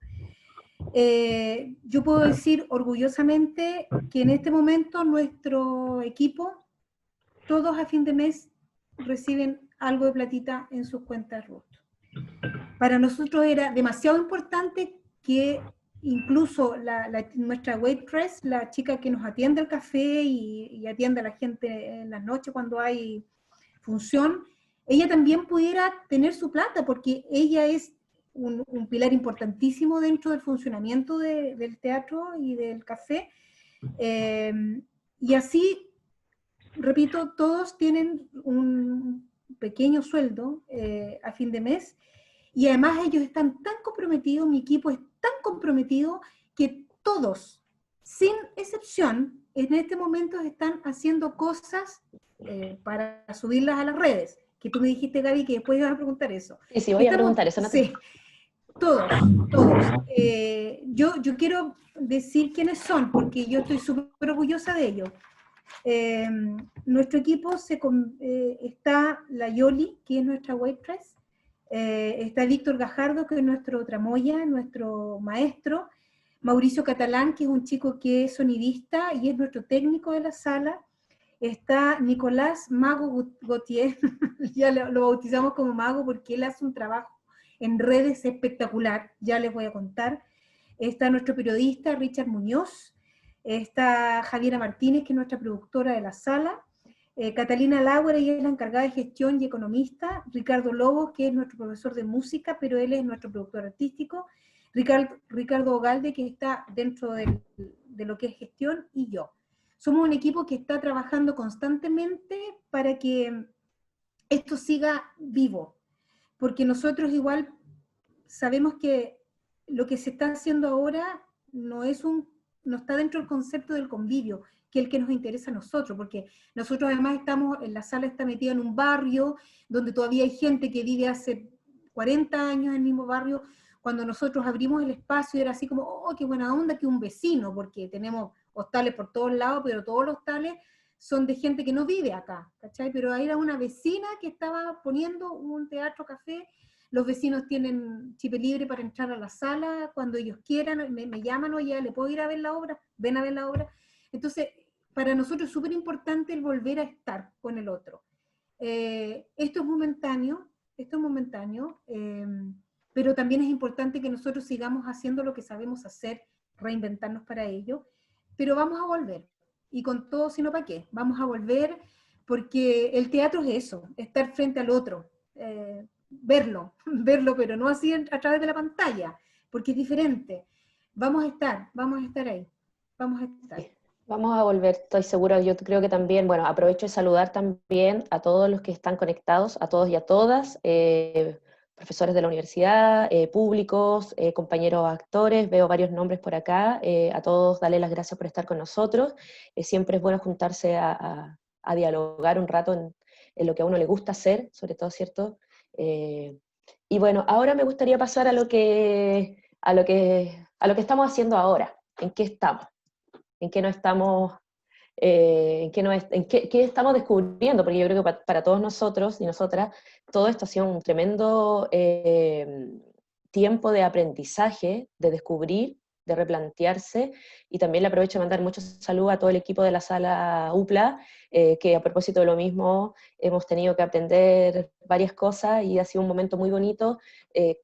Yo puedo decir orgullosamente que en este momento nuestro equipo, todos a fin de mes, reciben algo de platita en sus cuentas RUT. Para nosotros era demasiado importante que incluso nuestra waitress, la chica que nos atiende el café y atiende a la gente en las noches cuando hay función, ella también pudiera tener su plata, porque ella es un pilar importantísimo dentro del funcionamiento del teatro y del café. Y así, repito, todos tienen un pequeño sueldo a fin de mes, y además ellos están tan comprometidos, mi equipo es tan comprometido, que todos, sin excepción, en este momento están haciendo cosas para subirlas a las redes, que tú me dijiste, Gaby, que después ibas a preguntar eso. Sí, voy a preguntar eso. Sí, todos. Yo quiero decir quiénes son, porque yo estoy súper orgullosa de ellos. Nuestro equipo está la Yoli, que es nuestra waitress, está Víctor Gajardo, que es nuestro tramoya, nuestro maestro, Mauricio Catalán, que es un chico que es sonidista y es nuestro técnico de la sala, está Nicolás Mago Gautier, ya lo bautizamos como Mago porque él hace un trabajo en redes espectacular, ya les voy a contar. Está nuestro periodista Richard Muñoz, está Javiera Martínez, que es nuestra productora de la sala, Catalina Lauer, ella es la encargada de gestión y economista, Ricardo Lobos, que es nuestro profesor de música, pero él es nuestro productor artístico, Ricardo Ogalde, que está dentro de lo que es gestión, y yo. Somos un equipo que está trabajando constantemente para que esto siga vivo. porque nosotros igual sabemos que lo que se está haciendo ahora no está dentro del concepto del convivio, que es el que nos interesa a nosotros, porque nosotros además la sala está metida en un barrio donde todavía hay gente que vive hace 40 años en el mismo barrio. Cuando nosotros abrimos el espacio era así como, oh, qué buena onda que un vecino, porque tenemos hostales por todos lados, pero todos los hostales son de gente que no vive acá, ¿cachai? Pero ahí era una vecina que estaba poniendo un teatro café. Los vecinos tienen chip libre para entrar a la sala cuando ellos quieran, me llaman, oye, ¿le puedo ir a ver la obra? Ven a ver la obra. Entonces, para nosotros es súper importante el volver a estar con el otro. Esto es momentáneo, pero también es importante que nosotros sigamos haciendo lo que sabemos hacer, reinventarnos para ello, pero vamos a volver, y con todo, sino para qué, vamos a volver porque el teatro es eso, estar frente al otro, verlo, pero no así a través de la pantalla, porque es diferente. Vamos a estar ahí, vamos a estar. Vamos a volver, estoy segura. Yo creo que también, bueno, aprovecho de saludar también a todos los que están conectados, a todos y a todas, profesores de la universidad, públicos, compañeros actores, veo varios nombres por acá, a todos darle las gracias por estar con nosotros. Siempre es bueno juntarse a dialogar un rato en lo que a uno le gusta hacer, sobre todo, ¿cierto? Y bueno, ahora me gustaría pasar a lo que estamos haciendo ahora, en qué estamos. En qué no estamos, qué estamos descubriendo, porque yo creo que para todos nosotros y nosotras, todo esto ha sido un tremendo tiempo de aprendizaje, de descubrir, de replantearse, y también le aprovecho de mandar muchos saludos a todo el equipo de la sala UPLA, que a propósito de lo mismo hemos tenido que aprender varias cosas y ha sido un momento muy bonito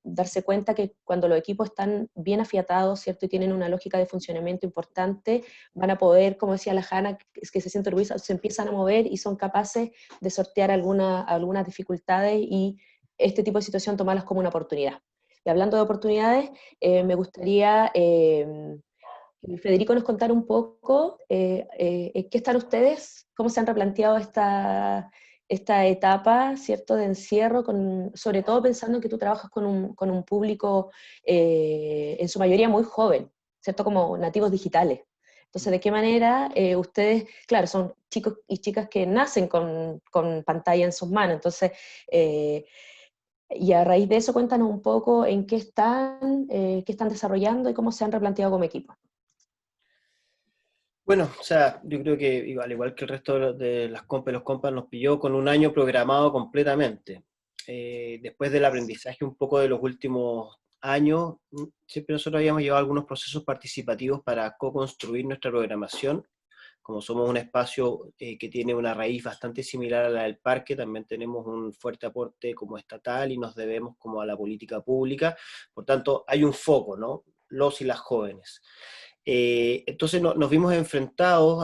darse cuenta que cuando los equipos están bien afiatados, ¿cierto? Y tienen una lógica de funcionamiento importante, van a poder, como decía la Hanna, que se siente orgullosa, se empiezan a mover y son capaces de sortear algunas dificultades y este tipo de situación tomarlas como una oportunidad. Y hablando de oportunidades, me gustaría que Federico nos contara un poco qué están ustedes, cómo se han replanteado esta etapa, ¿cierto?, de encierro, sobre todo pensando en que tú trabajas con un público en su mayoría muy joven, ¿cierto?, como nativos digitales. Entonces, ¿de qué manera ustedes, claro, son chicos y chicas que nacen con pantalla en sus manos, entonces... y a raíz de eso, cuéntanos un poco en qué están desarrollando y cómo se han replanteado como equipo. Bueno, o sea, yo creo que al igual que el resto de las compas y los compas, nos pilló con un año programado completamente. Después del aprendizaje un poco de los últimos años, siempre nosotros habíamos llevado algunos procesos participativos para co-construir nuestra programación. Como somos un espacio que tiene una raíz bastante similar a la del parque, también tenemos un fuerte aporte como estatal y nos debemos como a la política pública. Por tanto, hay un foco, ¿no? Los y las jóvenes. Entonces nos vimos enfrentados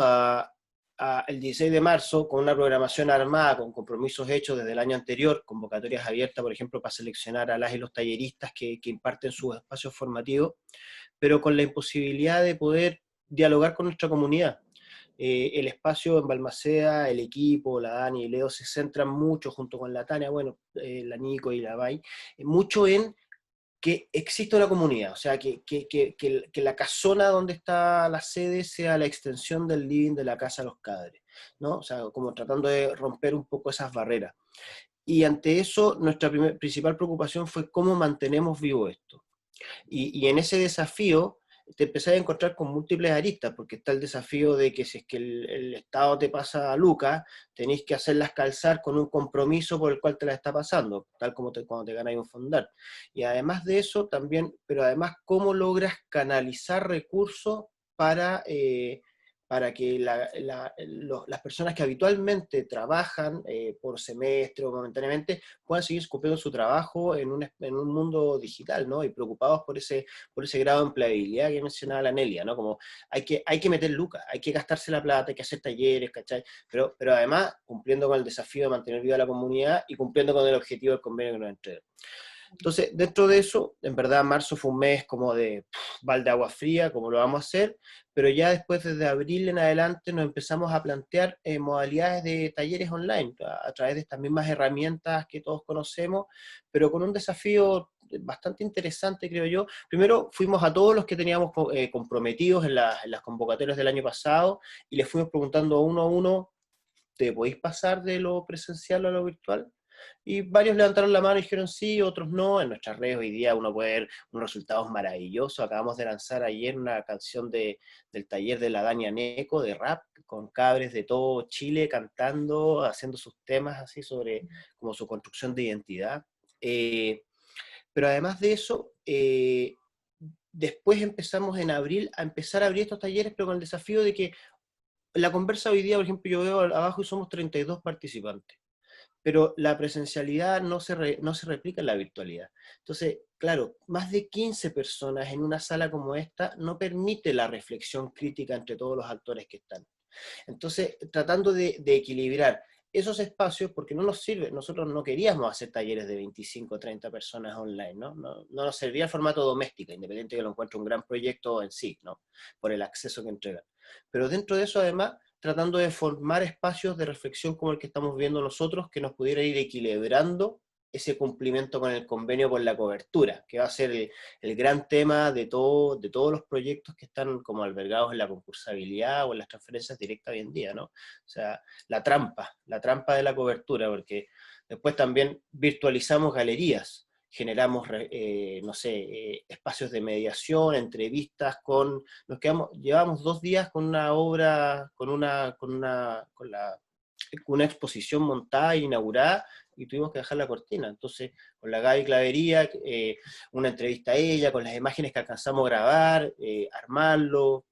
el 16 de marzo con una programación armada, con compromisos hechos desde el año anterior, convocatorias abiertas, por ejemplo, para seleccionar a las y los talleristas que imparten sus espacios formativos, pero con la imposibilidad de poder dialogar con nuestra comunidad. El espacio en Balmaceda, el equipo, la Dani y Leo se centran mucho, junto con la Tania, bueno, la Nico y la Bay, mucho en que exista una comunidad, o sea, que la casona donde está la sede sea la extensión del living de la casa de los Cadres, ¿no? O sea, como tratando de romper un poco esas barreras. Y ante eso, nuestra principal preocupación fue cómo mantenemos vivo esto. Y en ese desafío te empezás a encontrar con múltiples aristas, porque está el desafío de que si es que el Estado te pasa a lucas, tenéis que hacerlas calzar con un compromiso por el cual te la está pasando, tal como cuando te ganáis un fondar. Y además de eso, también, pero además, ¿cómo logras canalizar recursos para que las personas que habitualmente trabajan por semestre o momentáneamente puedan seguir cumpliendo su trabajo en un mundo digital, ¿no? Y preocupados por ese grado de empleabilidad que mencionaba la Nelia, ¿no? Como hay que meter lucas, hay que gastarse la plata, hay que hacer talleres, ¿cachai? Pero además cumpliendo con el desafío de mantener viva la comunidad y cumpliendo con el objetivo del convenio que nos entrega. Entonces, dentro de eso, en verdad, marzo fue un mes como de balde de agua fría, como lo vamos a hacer, pero ya después, desde abril en adelante, nos empezamos a plantear modalidades de talleres online, a través de estas mismas herramientas que todos conocemos, pero con un desafío bastante interesante, creo yo. Primero, fuimos a todos los que teníamos comprometidos en las convocatorias del año pasado, y les fuimos preguntando uno a uno, ¿te podéis pasar de lo presencial a lo virtual? Y varios levantaron la mano y dijeron sí, otros no. En nuestras redes hoy día uno puede ver unos resultados maravillosos. Acabamos de lanzar ayer una canción del taller de la Dania Neco, de rap, con cabres de todo Chile cantando, haciendo sus temas así sobre como su construcción de identidad. Pero además de eso, después empezamos en abril a empezar a abrir estos talleres, pero con el desafío de que la conversa hoy día, por ejemplo, yo veo abajo y somos 32 participantes, pero la presencialidad no se replica en la virtualidad. Entonces, claro, más de 15 personas en una sala como esta no permite la reflexión crítica entre todos los actores que están. Entonces, tratando de equilibrar esos espacios, porque no nos sirve, nosotros no queríamos hacer talleres de 25 o 30 personas online, ¿no? No nos servía el formato doméstico, independiente de que lo encuentre un gran proyecto en sí, ¿no? Por el acceso que entrega. Pero dentro de eso, además, tratando de formar espacios de reflexión como el que estamos viendo nosotros, que nos pudiera ir equilibrando ese cumplimiento con el convenio por la cobertura, que va a ser el gran tema de todos los proyectos que están como albergados en la concursabilidad o en las transferencias directas hoy en día, ¿no? O sea, la trampa de la cobertura, porque después también virtualizamos galerías, generamos, no sé, espacios de mediación, entrevistas llevamos 2 días con una obra, con una exposición montada e inaugurada, y tuvimos que dejar la cortina. Entonces, con la Gaby Clavería, una entrevista a ella, con las imágenes que alcanzamos a grabar, armarlo.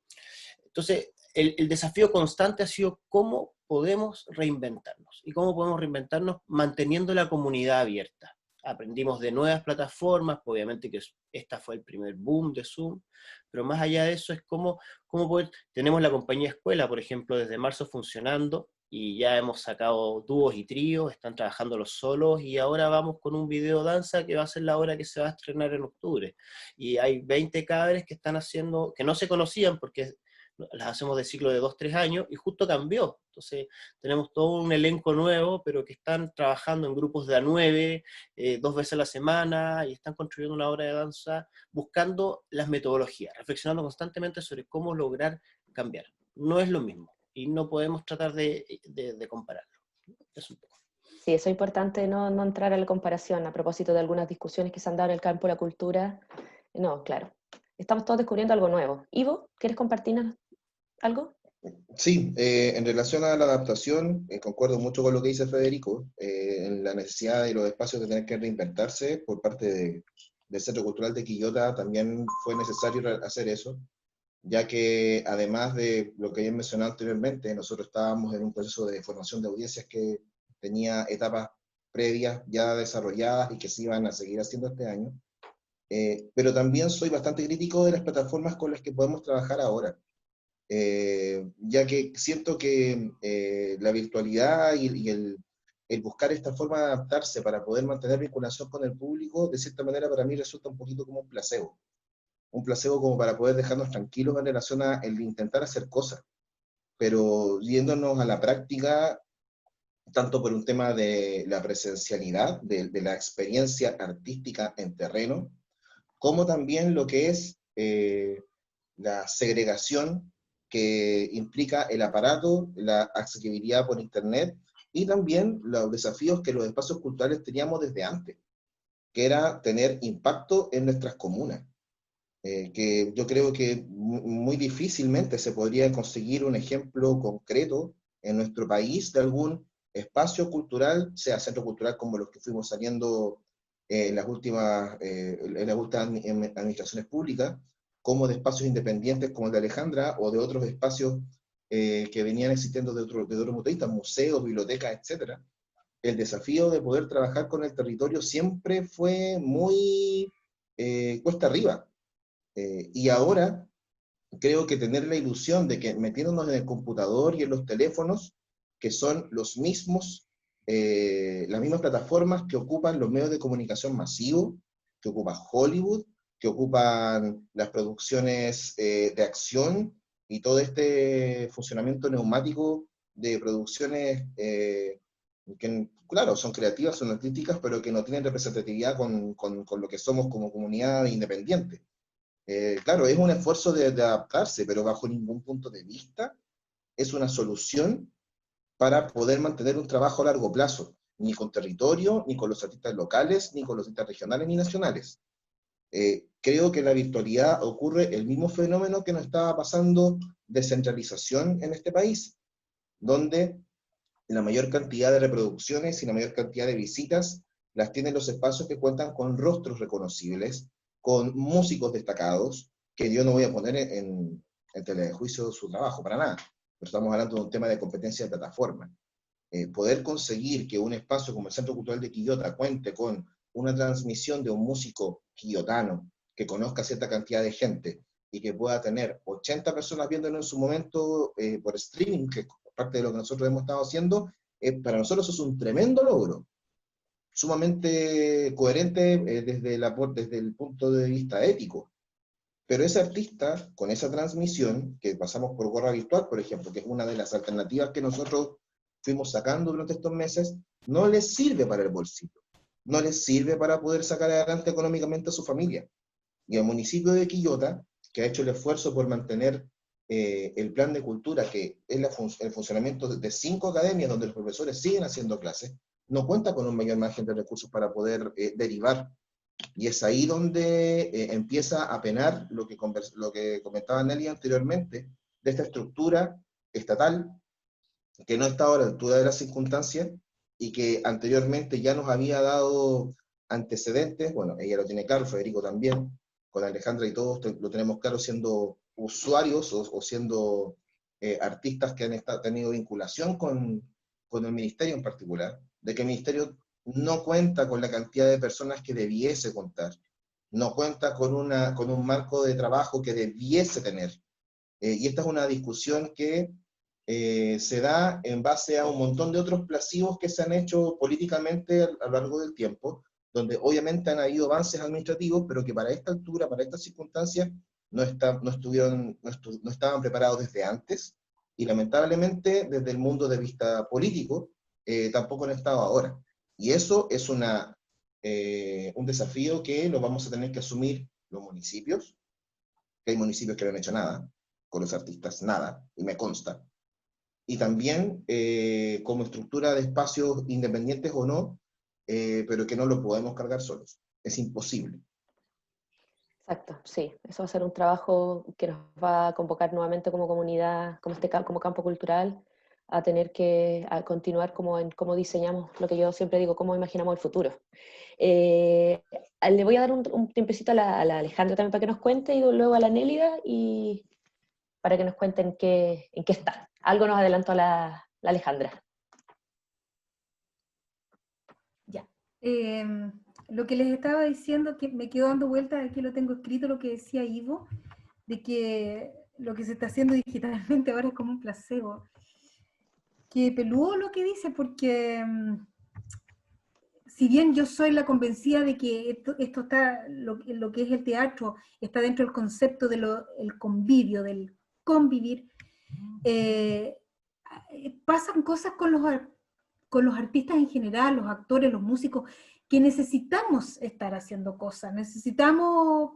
Entonces, el desafío constante ha sido cómo podemos reinventarnos, y cómo podemos reinventarnos manteniendo la comunidad abierta. Aprendimos de nuevas plataformas, obviamente que esta fue el primer boom de Zoom, pero más allá de eso es cómo tenemos la compañía Escuela, por ejemplo, desde marzo funcionando, y ya hemos sacado dúos y tríos, están trabajando los solos, y ahora vamos con un video danza que va a ser la obra que se va a estrenar en octubre. Y hay 20 cabres que están haciendo, que no se conocían porque las hacemos de ciclo de 2-3 años, y justo cambió. Entonces tenemos todo un elenco nuevo, pero que están trabajando en grupos de A9, 2 veces a la semana, y están construyendo una obra de danza, buscando las metodologías, reflexionando constantemente sobre cómo lograr cambiar. No es lo mismo, y no podemos tratar de compararlo. Es un poco. Sí, eso es importante, no entrar a la comparación a propósito de algunas discusiones que se han dado en el campo de la cultura. No, claro. Estamos todos descubriendo algo nuevo. Ivo, ¿quieres compartirnos algo? Sí, en relación a la adaptación, concuerdo mucho con lo que dice Federico, en la necesidad de los espacios de tener que reinventarse por parte del Centro Cultural de Quillota. También fue necesario hacer eso, ya que además de lo que ya mencionado anteriormente, nosotros estábamos en un proceso de formación de audiencias que tenía etapas previas ya desarrolladas y que se iban a seguir haciendo este año, pero también soy bastante crítico de las plataformas con las que podemos trabajar ahora. Ya que siento que la virtualidad y el buscar esta forma de adaptarse para poder mantener vinculación con el público, de cierta manera para mí resulta un poquito como un placebo como para poder dejarnos tranquilos en relación a el intentar hacer cosas, pero yéndonos a la práctica, tanto por un tema de la presencialidad, de la experiencia artística en terreno, como también lo que es la segregación que implica el aparato, la accesibilidad por internet, y también los desafíos que los espacios culturales teníamos desde antes, que era tener impacto en nuestras comunas, que yo creo que muy difícilmente se podría conseguir un ejemplo concreto en nuestro país de algún espacio cultural, sea centro cultural como los que fuimos saliendo en las últimas administraciones públicas, como de espacios independientes como el de Alejandra, o de otros espacios que venían existiendo de otros mutuistas, museos, bibliotecas, etc. El desafío de poder trabajar con el territorio siempre fue muy cuesta arriba. Y ahora creo que tener la ilusión de que metiéndonos en el computador y en los teléfonos, que son los mismos, las mismas plataformas que ocupan los medios de comunicación masivos, que ocupa Hollywood, que ocupan las producciones de acción y todo este funcionamiento neumático de producciones que, claro, son creativas, son artísticas, pero que no tienen representatividad con lo que somos como comunidad independiente. Claro, es un esfuerzo de adaptarse, pero bajo ningún punto de vista es una solución para poder mantener un trabajo a largo plazo, ni con territorio, ni con los artistas locales, ni con los artistas regionales ni nacionales. Creo que en la virtualidad ocurre el mismo fenómeno que nos estaba pasando de centralización en este país, donde la mayor cantidad de reproducciones y la mayor cantidad de visitas las tienen los espacios que cuentan con rostros reconocibles, con músicos destacados, que yo no voy a poner en telejuicio su trabajo, para nada, pero estamos hablando de un tema de competencia de plataforma. Poder conseguir que un espacio como el Centro Cultural de Quillota cuente con una transmisión de un músico quillotano que conozca cierta cantidad de gente y que pueda tener 80 personas viéndolo en su momento por streaming, que es parte de lo que nosotros hemos estado haciendo, para nosotros es un tremendo logro, sumamente coherente desde el punto de vista ético. Pero ese artista, con esa transmisión, que pasamos por Gorra Virtual, por ejemplo, que es una de las alternativas que nosotros fuimos sacando durante estos meses, no les sirve para el bolsillo, no les sirve para poder sacar adelante económicamente a su familia. Y el municipio de Quillota, que ha hecho el esfuerzo por mantener el plan de cultura, que es el funcionamiento de 5 academias donde los profesores siguen haciendo clases, no cuenta con un mayor margen de recursos para poder derivar. Y es ahí donde empieza a penar lo que comentaba Nelly anteriormente, de esta estructura estatal que no estaba a la altura de las circunstancias y que anteriormente ya nos había dado antecedentes. Bueno, ella lo tiene claro, Federico también, con Alejandra y todos lo tenemos claro, siendo usuarios o siendo artistas que han tenido vinculación con el ministerio en particular, de que el ministerio no cuenta con la cantidad de personas que debiese contar, no cuenta con un marco de trabajo que debiese tener. Y esta es una discusión que se da en base a un montón de otros placivos que se han hecho políticamente a lo largo del tiempo, donde obviamente han habido avances administrativos, pero que para esta altura, para estas circunstancias, no estaban preparados desde antes, y lamentablemente desde el mundo de vista político, tampoco han estado ahora. Y eso es un desafío que lo vamos a tener que asumir los municipios, que hay municipios que no han hecho nada, con los artistas nada, y me consta. Y también como estructura de espacios independientes o no, pero que no lo podemos cargar solos. Es imposible. Exacto, sí. Eso va a ser un trabajo que nos va a convocar nuevamente como comunidad, como campo cultural, a tener que continuar cómo diseñamos lo que yo siempre digo, cómo imaginamos el futuro. Le voy a dar un tiempecito a la Alejandra también para que nos cuente, y luego a la Nélida, y para que nos cuenten en qué está. Algo nos adelantó la Alejandra. Ya. Lo que les estaba diciendo, que me quedo dando vueltas, aquí lo tengo escrito, lo que decía Ivo, de que lo que se está haciendo digitalmente ahora es como un placebo. Que peludo lo que dice, porque si bien yo soy la convencida de que esto está, lo que es el teatro, está dentro del concepto del convivio, del convivir, pasan cosas con los artistas en general, los actores, los músicos, que necesitamos estar haciendo cosas, necesitamos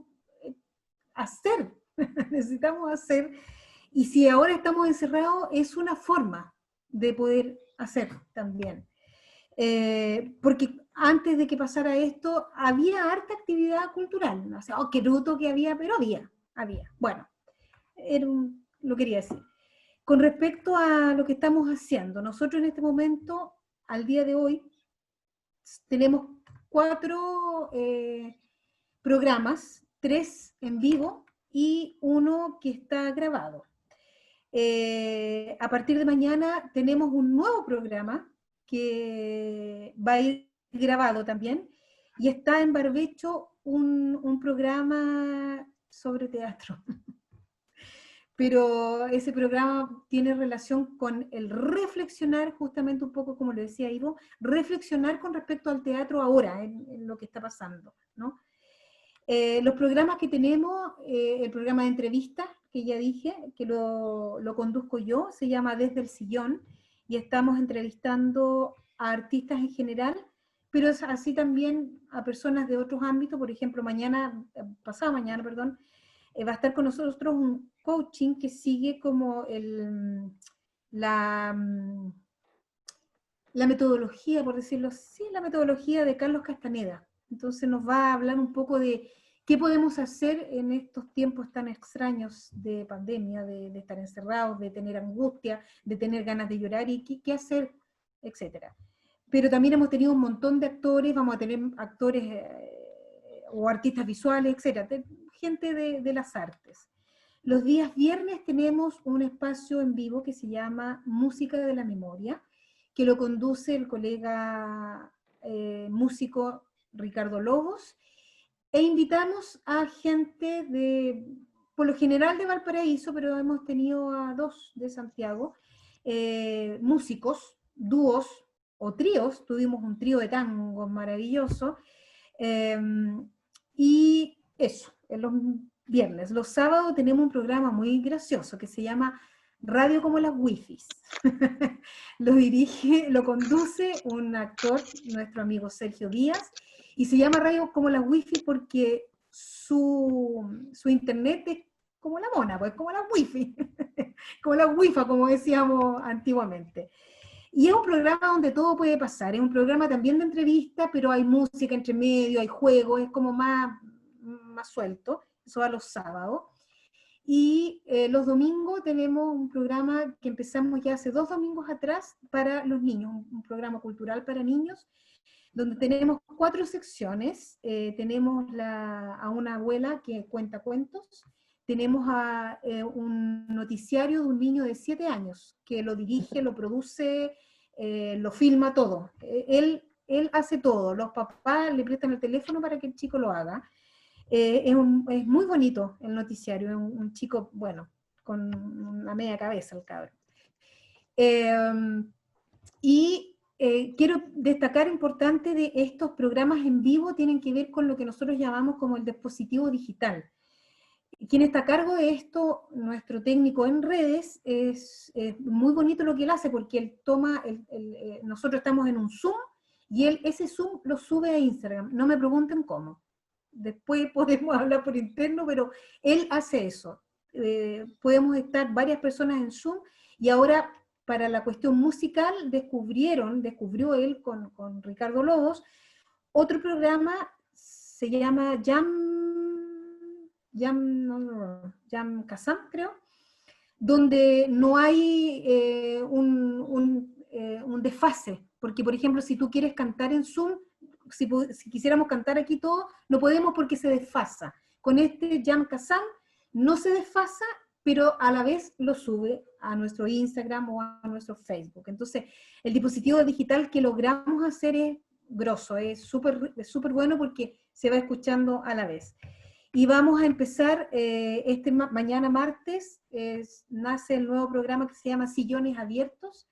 hacer, necesitamos hacer, y si ahora estamos encerrados, es una forma de poder hacer también. Porque antes de que pasara esto, había harta actividad cultural, o sea, qué bruto que había, pero había. Bueno, lo quería decir. Con respecto a lo que estamos haciendo, nosotros en este momento, al día de hoy, tenemos 4 programas, 3 en vivo y 1 que está grabado. A partir de mañana tenemos un nuevo programa que va a ir grabado también, y está en Barbecho un programa sobre teatro. Pero ese programa tiene relación con el reflexionar, justamente un poco como lo decía Ivo, reflexionar con respecto al teatro ahora, en lo que está pasando, ¿no? Los programas que tenemos, el programa de entrevistas, que ya dije, que lo conduzco yo, se llama Desde el Sillón, y estamos entrevistando a artistas en general, pero es así también a personas de otros ámbitos. Por ejemplo, pasado mañana, perdón, va a estar con nosotros un coaching que sigue como la metodología, por decirlo así, la metodología de Carlos Castaneda. Entonces nos va a hablar un poco de qué podemos hacer en estos tiempos tan extraños de pandemia, de estar encerrados, de tener angustia, de tener ganas de llorar y qué hacer, etcétera. Pero también hemos tenido un montón de actores, vamos a tener actores o artistas visuales, etcétera, gente de las artes. Los días viernes tenemos un espacio en vivo que se llama Música de la Memoria, que lo conduce el colega músico Ricardo Lobos, e invitamos a gente por lo general de Valparaíso, pero hemos tenido a 2 de Santiago, músicos, dúos o tríos, tuvimos un trío de tango maravilloso, y eso, en los viernes. Los sábados tenemos un programa muy gracioso que se llama Radio como las Wifis. Lo conduce un actor, nuestro amigo Sergio Díaz, y se llama Radio como las Wifi porque su internet es como la mona, pues como la wifi, como la wifa, como decíamos antiguamente. Y es un programa donde todo puede pasar, es un programa también de entrevista, pero hay música entre medio, hay juegos, es como más suelto, eso a los sábados. Y los domingos tenemos un programa que empezamos ya hace 2 domingos atrás para los niños, un programa cultural para niños, donde tenemos 4 secciones. Tenemos a una abuela que cuenta cuentos, tenemos a un noticiario de un niño de 7 años, que lo dirige, lo produce, lo filma todo. Él hace todo, los papás le prestan el teléfono para que el chico lo haga. Es muy bonito el noticiario, es un chico, bueno, con una media cabeza el cabrón. Quiero destacar importante de estos programas en vivo, tienen que ver con lo que nosotros llamamos como el dispositivo digital. Quien está a cargo de esto, nuestro técnico en redes, es muy bonito lo que él hace, porque él toma, nosotros estamos en un Zoom, y ese Zoom lo sube a Instagram. No me pregunten cómo. Después podemos hablar por interno, pero él hace eso. Podemos estar varias personas en Zoom, y ahora para la cuestión musical descubrió él con Ricardo Lobos, otro programa se llama Jam Kazam, creo, donde no hay un desfase, porque por ejemplo si tú quieres cantar en Zoom, si quisiéramos cantar aquí todo, no podemos porque se desfasa. Con este Jam Kazam no se desfasa, pero a la vez lo sube a nuestro Instagram o a nuestro Facebook. Entonces, el dispositivo digital que logramos hacer es grosso, es súper bueno porque se va escuchando a la vez. Y vamos a empezar mañana martes, nace el nuevo programa que se llama Sillones Abiertos.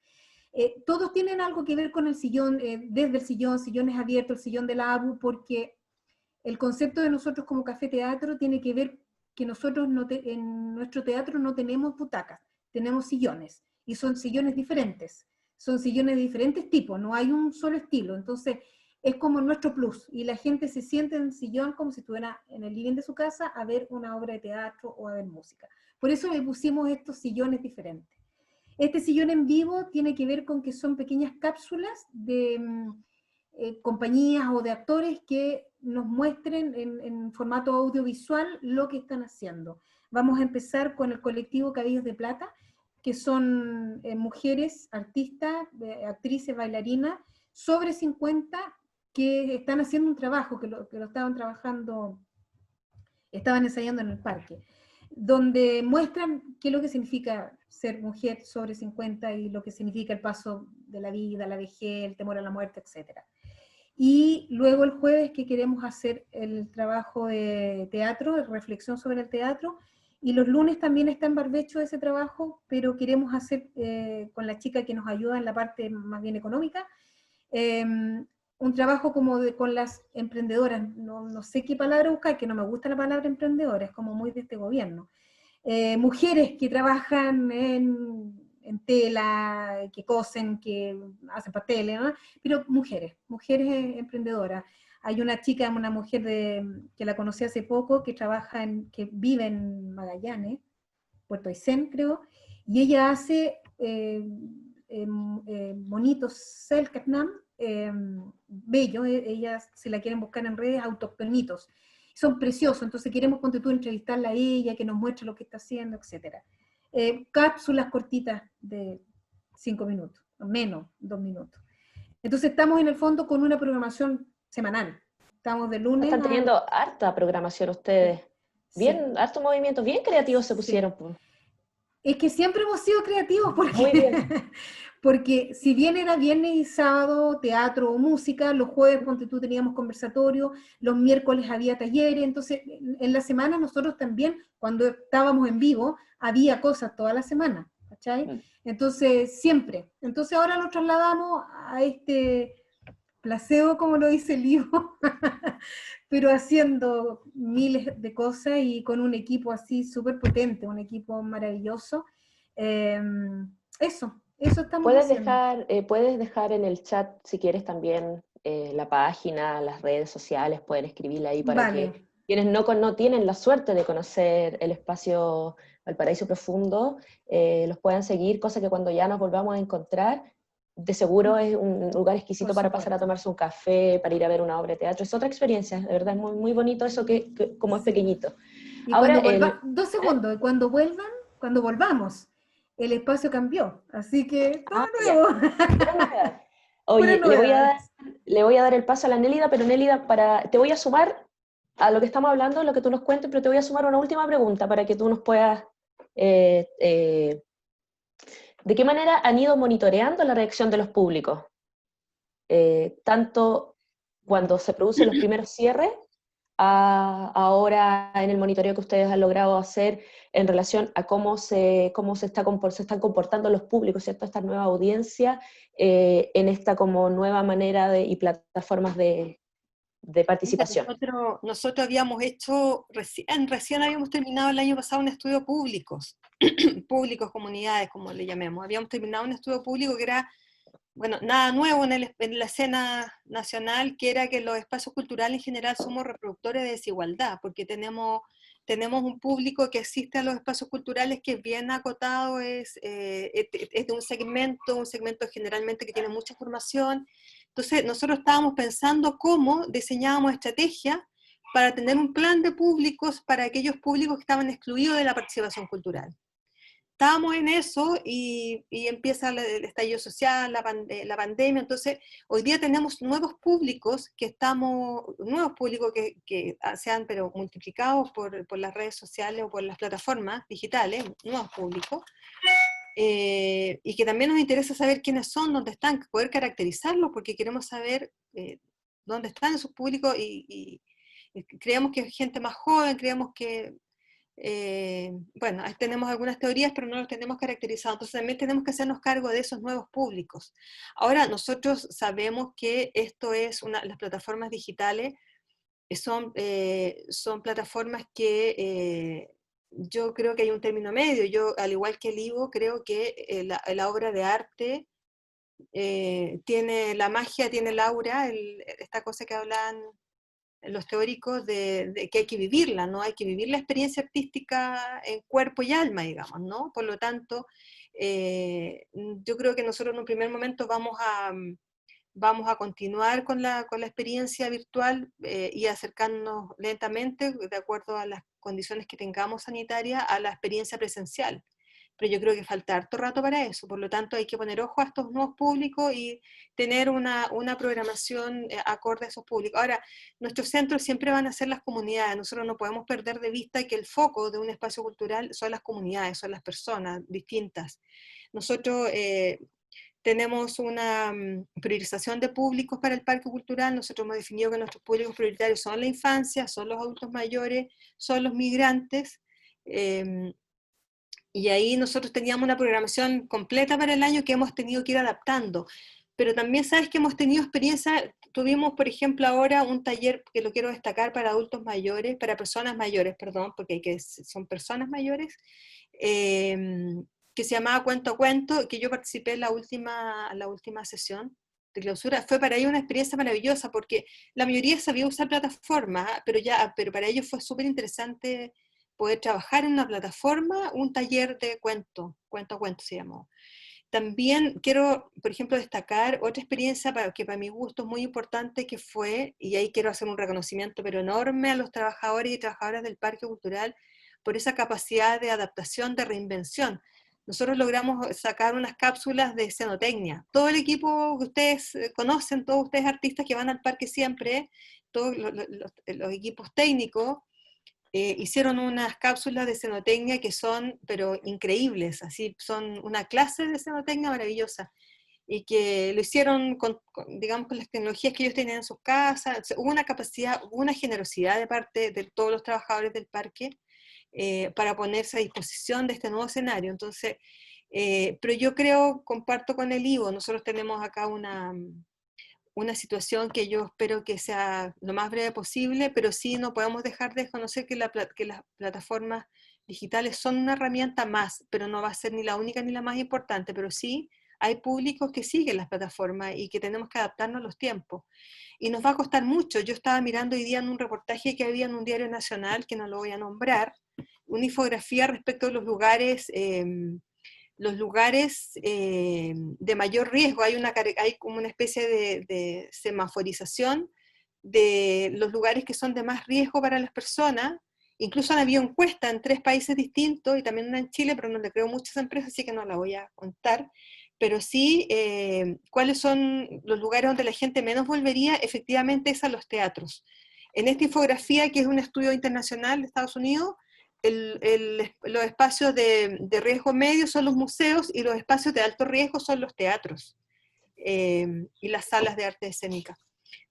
Todos tienen algo que ver con el sillón, desde el sillón, sillones abiertos, el sillón de la ABU, porque el concepto de nosotros como Café Teatro tiene que ver que nosotros en nuestro teatro no tenemos butacas, tenemos sillones, y son sillones diferentes, son sillones de diferentes tipos, no hay un solo estilo. Entonces es como nuestro plus, y la gente se siente en el sillón como si estuviera en el living de su casa a ver una obra de teatro o a ver música. Por eso le pusimos estos sillones diferentes. Este sillón en vivo tiene que ver con que son pequeñas cápsulas de compañías o de actores que nos muestren en formato audiovisual lo que están haciendo. Vamos a empezar con el colectivo Cabellos de Plata, que son mujeres, artistas, actrices, bailarinas, sobre 50, que están haciendo un trabajo, que lo estaban trabajando, estaban ensayando en el parque, donde muestran qué es lo que significa ser mujer sobre 50 y lo que significa el paso de la vida, la vejez, el temor a la muerte, etc. Y luego el jueves que queremos hacer el trabajo de teatro, de reflexión sobre el teatro, y los lunes también está en barbecho ese trabajo, pero queremos hacer con la chica que nos ayuda en la parte más bien económica, un trabajo como con las emprendedoras, no sé qué palabra buscar, que no me gusta la palabra emprendedora, es como muy de este gobierno. Mujeres que trabajan en tela, que cosen, que hacen pasteles, ¿no? Pero mujeres emprendedoras. Hay una chica, una mujer que la conocí hace poco, que vive en Magallanes, Puerto Aysén, creo, y ella hace monitos selknam, bello, ella, si la quieren buscar en redes, autoctonitos. Son preciosos, entonces queremos, ponte tú, entrevistarla a ella, que nos muestre lo que está haciendo, etc. Cápsulas cortitas de 5 minutos, menos, 2 minutos. Entonces estamos en el fondo con una programación semanal. Estamos de lunes Están teniendo harta programación ustedes. Bien, sí, harto movimiento, bien creativos se pusieron. sí. Es que siempre hemos sido creativos Muy bien. porque si bien era viernes y sábado, teatro o música, los jueves, ponte tú, teníamos conversatorio, los miércoles había talleres, entonces en la semana nosotros también, cuando estábamos en vivo, había cosas toda la semana, ¿cachai? Entonces, siempre. Entonces ahora nos trasladamos a este placebo, como lo dice el libro, pero haciendo miles de cosas y con un equipo así súper potente, un equipo maravilloso. Eso estamos haciendo. Puedes dejar en el chat, si quieres, también la página, las redes sociales, pueden escribirla ahí para Vale. que quienes no tienen la suerte de conocer el espacio Valparaíso Profundo, los puedan seguir, cosa que cuando ya nos volvamos a encontrar, de seguro es un lugar exquisito Por para pasar a supuesto. tomarse un café, para ir a ver una obra de teatro. Es otra experiencia, de verdad, es muy, muy bonito eso que como es Sí. pequeñito. Y Ahora, cuando 2 segundos, y cuando volvamos, el espacio cambió, así que todo ya, nuevo. pura novedad. Puras Oye, novedades. le voy a dar el paso a la Nélida, pero Nélida, te voy a sumar a lo que estamos hablando, lo que tú nos cuentes, pero te voy a sumar una última pregunta para que tú nos puedas... ¿de qué manera han ido monitoreando la reacción de los públicos? Tanto cuando se producen los primeros cierres, ahora en el monitoreo que ustedes han logrado hacer en relación a cómo se están comportando los públicos, ¿cierto? Esta nueva audiencia en esta como nueva manera y plataformas de participación. Nosotros habíamos hecho, recién habíamos terminado el año pasado un estudio públicos, públicos, comunidades, como le llamemos. Habíamos terminado un estudio público que era, bueno, nada nuevo en la escena nacional, que era que los espacios culturales en general somos reproductores de desigualdad, porque tenemos un público que asiste a los espacios culturales que es bien acotado, es de un segmento generalmente que tiene mucha formación. Entonces nosotros estábamos pensando cómo diseñábamos estrategias para tener un plan de públicos para aquellos públicos que estaban excluidos de la participación cultural. Estábamos en eso y empieza el estallido social, la pandemia, entonces hoy día tenemos nuevos públicos que se han pero multiplicados por las redes sociales o por las plataformas digitales, nuevos públicos, y que también nos interesa saber quiénes son, dónde están, poder caracterizarlos, porque queremos saber dónde están esos públicos y creemos que es gente más joven, creemos que bueno, tenemos algunas teorías, pero no los tenemos caracterizados, entonces también tenemos que hacernos cargo de esos nuevos públicos. Ahora, nosotros sabemos que esto es las plataformas digitales son plataformas que yo creo que hay un término medio. Yo, al igual que el Ivo, creo que la obra de arte tiene la magia, tiene el aura, esta cosa que hablan los teóricos de que hay que vivirla, ¿no? Hay que vivir la experiencia artística en cuerpo y alma, digamos, ¿no? Por lo tanto, yo creo que nosotros en un primer momento vamos a continuar con la experiencia virtual y acercarnos lentamente, de acuerdo a las condiciones que tengamos sanitarias, a la experiencia presencial. Pero yo creo que falta harto rato para eso, por lo tanto hay que poner ojo a estos nuevos públicos y tener una programación acorde a esos públicos. Ahora, nuestros centros siempre van a ser las comunidades, nosotros no podemos perder de vista que el foco de un espacio cultural son las comunidades, son las personas distintas. Nosotros tenemos una priorización de públicos para el parque cultural. Nosotros hemos definido que nuestros públicos prioritarios son la infancia, son los adultos mayores, son los migrantes, y ahí nosotros teníamos una programación completa para el año que hemos tenido que ir adaptando. Pero también sabes que hemos tenido experiencias, tuvimos, por ejemplo, ahora un taller que lo quiero destacar para adultos mayores, para personas mayores, perdón, porque son personas mayores, que se llamaba Cuento a Cuento, que yo participé en la última sesión de clausura. Fue para ellos una experiencia maravillosa, porque la mayoría sabía usar plataformas, pero para ellos fue súper interesante poder trabajar en una plataforma, un taller de Cuento a Cuento se llamó. También quiero, por ejemplo, destacar otra experiencia que para mi gusto es muy importante, que fue, y ahí quiero hacer un reconocimiento pero enorme a los trabajadores y trabajadoras del Parque Cultural por esa capacidad de adaptación, de reinvención. Nosotros logramos sacar unas cápsulas de cenotecnia. Todo el equipo que ustedes conocen, todos ustedes artistas que van al parque siempre, todos los equipos técnicos, hicieron unas cápsulas de cenotecnia que son, pero increíbles, así, son una clase de cenotecnia maravillosa, y que lo hicieron digamos, con las tecnologías que ellos tenían en sus casas. Hubo una capacidad, hubo una generosidad de parte de todos los trabajadores del parque para ponerse a disposición de este nuevo escenario. Entonces, pero yo creo, comparto con el Ivo, nosotros tenemos acá una situación que yo espero que sea lo más breve posible, pero sí no podemos dejar de desconocer que las plataformas digitales son una herramienta más, pero no va a ser ni la única ni la más importante, pero sí hay públicos que siguen las plataformas y que tenemos que adaptarnos a los tiempos. Y nos va a costar mucho. Yo estaba mirando hoy día en un reportaje que había en un diario nacional, que no lo voy a nombrar, una infografía respecto a los lugares de mayor riesgo. Hay como una especie de semaforización de los lugares que son de más riesgo para las personas. Incluso han habido encuestas en 3 países distintos y también una en Chile, pero no le creo mucho a esa empresa, así que no la voy a contar. Pero sí, cuáles son los lugares donde la gente menos volvería, efectivamente es a los teatros. En esta infografía, que es un estudio internacional de Estados Unidos, los espacios de riesgo medio son los museos y los espacios de alto riesgo son los teatros y las salas de arte escénica.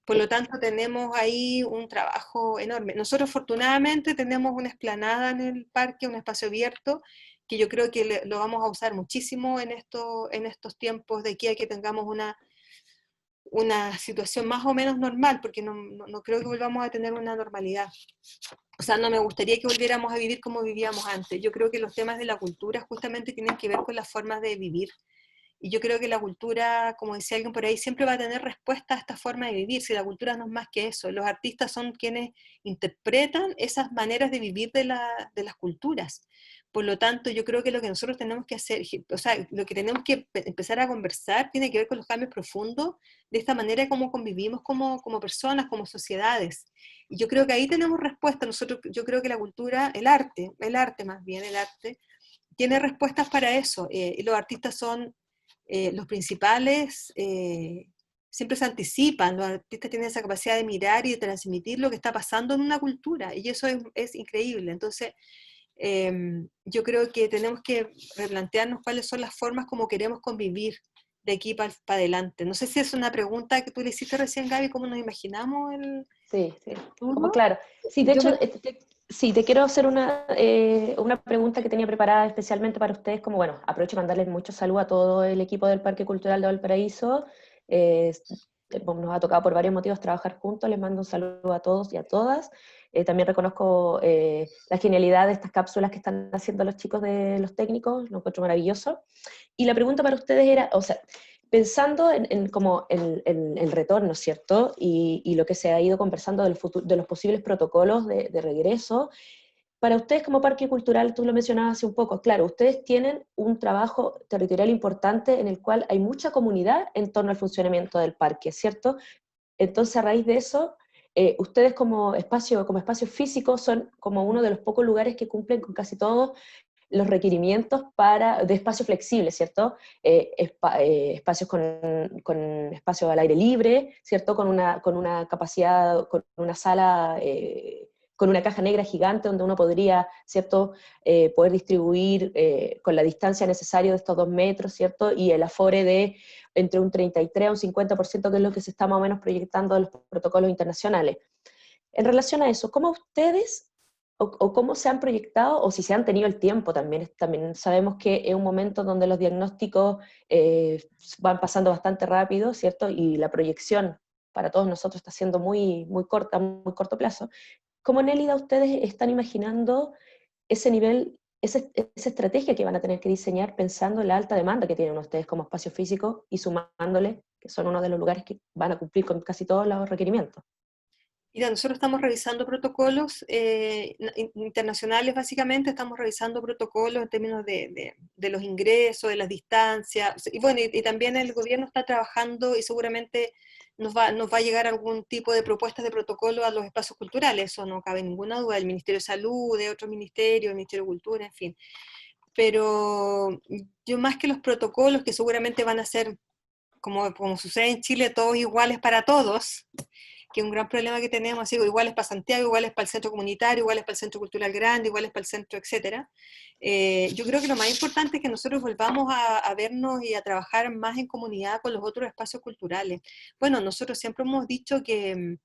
Por lo tanto, tenemos ahí un trabajo enorme. Nosotros, afortunadamente, tenemos una explanada en el parque, un espacio abierto, que yo creo que lo vamos a usar muchísimo en estos tiempos de aquí a que tengamos una situación más o menos normal, porque no creo que volvamos a tener una normalidad. O sea, no me gustaría que volviéramos a vivir como vivíamos antes. Yo creo que los temas de la cultura justamente tienen que ver con las formas de vivir. Y yo creo que la cultura, como decía alguien por ahí, siempre va a tener respuesta a esta forma de vivir. Si la cultura no es más que eso, los artistas son quienes interpretan esas maneras de vivir de las culturas. Por lo tanto, yo creo que lo que nosotros tenemos que hacer, o sea, lo que tenemos que empezar a conversar tiene que ver con los cambios profundos de esta manera como convivimos como personas, como sociedades. Y yo creo que ahí tenemos respuesta. Yo creo que la cultura, el arte más bien, el arte, tiene respuestas para eso. Y los artistas son los principales, siempre se anticipan, los artistas tienen esa capacidad de mirar y de transmitir lo que está pasando en una cultura, y eso es increíble. Entonces, yo creo que tenemos que replantearnos cuáles son las formas como queremos convivir de aquí para adelante. No sé si es una pregunta que tú le hiciste recién, Gaby, cómo nos imaginamos el Sí, sí, turno. como claro. Sí, de hecho, sí, te quiero hacer una pregunta que tenía preparada especialmente para ustedes, como bueno, aprovecho para mandarles mucho salud a todo el equipo del Parque Cultural de Valparaíso. Nos ha tocado por varios motivos trabajar juntos, les mando un saludo a todos y a todas. También reconozco la genialidad de estas cápsulas que están haciendo los chicos de los técnicos, lo encuentro maravilloso. Y la pregunta para ustedes era, o sea, pensando en como el retorno, ¿cierto? Y lo que se ha ido conversando de los posibles protocolos de regreso, para ustedes como Parque Cultural, tú lo mencionabas hace un poco, claro, ustedes tienen un trabajo territorial importante en el cual hay mucha comunidad en torno al funcionamiento del parque, ¿cierto? Entonces, a raíz de eso, ustedes como espacio físico son como uno de los pocos lugares que cumplen con casi todos los requerimientos de espacio flexible, ¿cierto? Espacios con espacio al aire libre, ¿cierto? Con una capacidad, con una sala, con una caja negra gigante donde uno podría, ¿cierto? Poder distribuir con la distancia necesaria de estos 2 metros, ¿cierto? Y el afore de entre un 33 a un 50%, que es lo que se está más o menos proyectando de los protocolos internacionales. En relación a eso, ¿cómo ustedes o cómo se han proyectado, o si se han tenido el tiempo también? También sabemos que es un momento donde los diagnósticos van pasando bastante rápido, ¿cierto? Y la proyección para todos nosotros está siendo muy, muy corta, muy corto plazo. ¿Cómo en Élida ustedes están imaginando ese nivel, esa estrategia que van a tener que diseñar pensando en la alta demanda que tienen ustedes como espacio físico y sumándole que son uno de los lugares que van a cumplir con casi todos los requerimientos? Mira, nosotros estamos revisando protocolos internacionales, básicamente estamos revisando protocolos en términos de los ingresos, de las distancias, y bueno, y también el gobierno está trabajando y seguramente nos va a llegar algún tipo de propuestas de protocolo a los espacios culturales, eso no cabe ninguna duda, el Ministerio de Salud, de otros ministerios, el Ministerio de Cultura, en fin. Pero yo más que los protocolos, que seguramente van a ser, como sucede en Chile, todos iguales para todos, que es un gran problema que tenemos, así, iguales para Santiago, iguales para el centro comunitario, iguales para el centro cultural grande, iguales para el centro, etcétera. Yo creo que lo más importante es que nosotros volvamos a vernos y a trabajar más en comunidad con los otros espacios culturales. Bueno, nosotros siempre hemos dicho que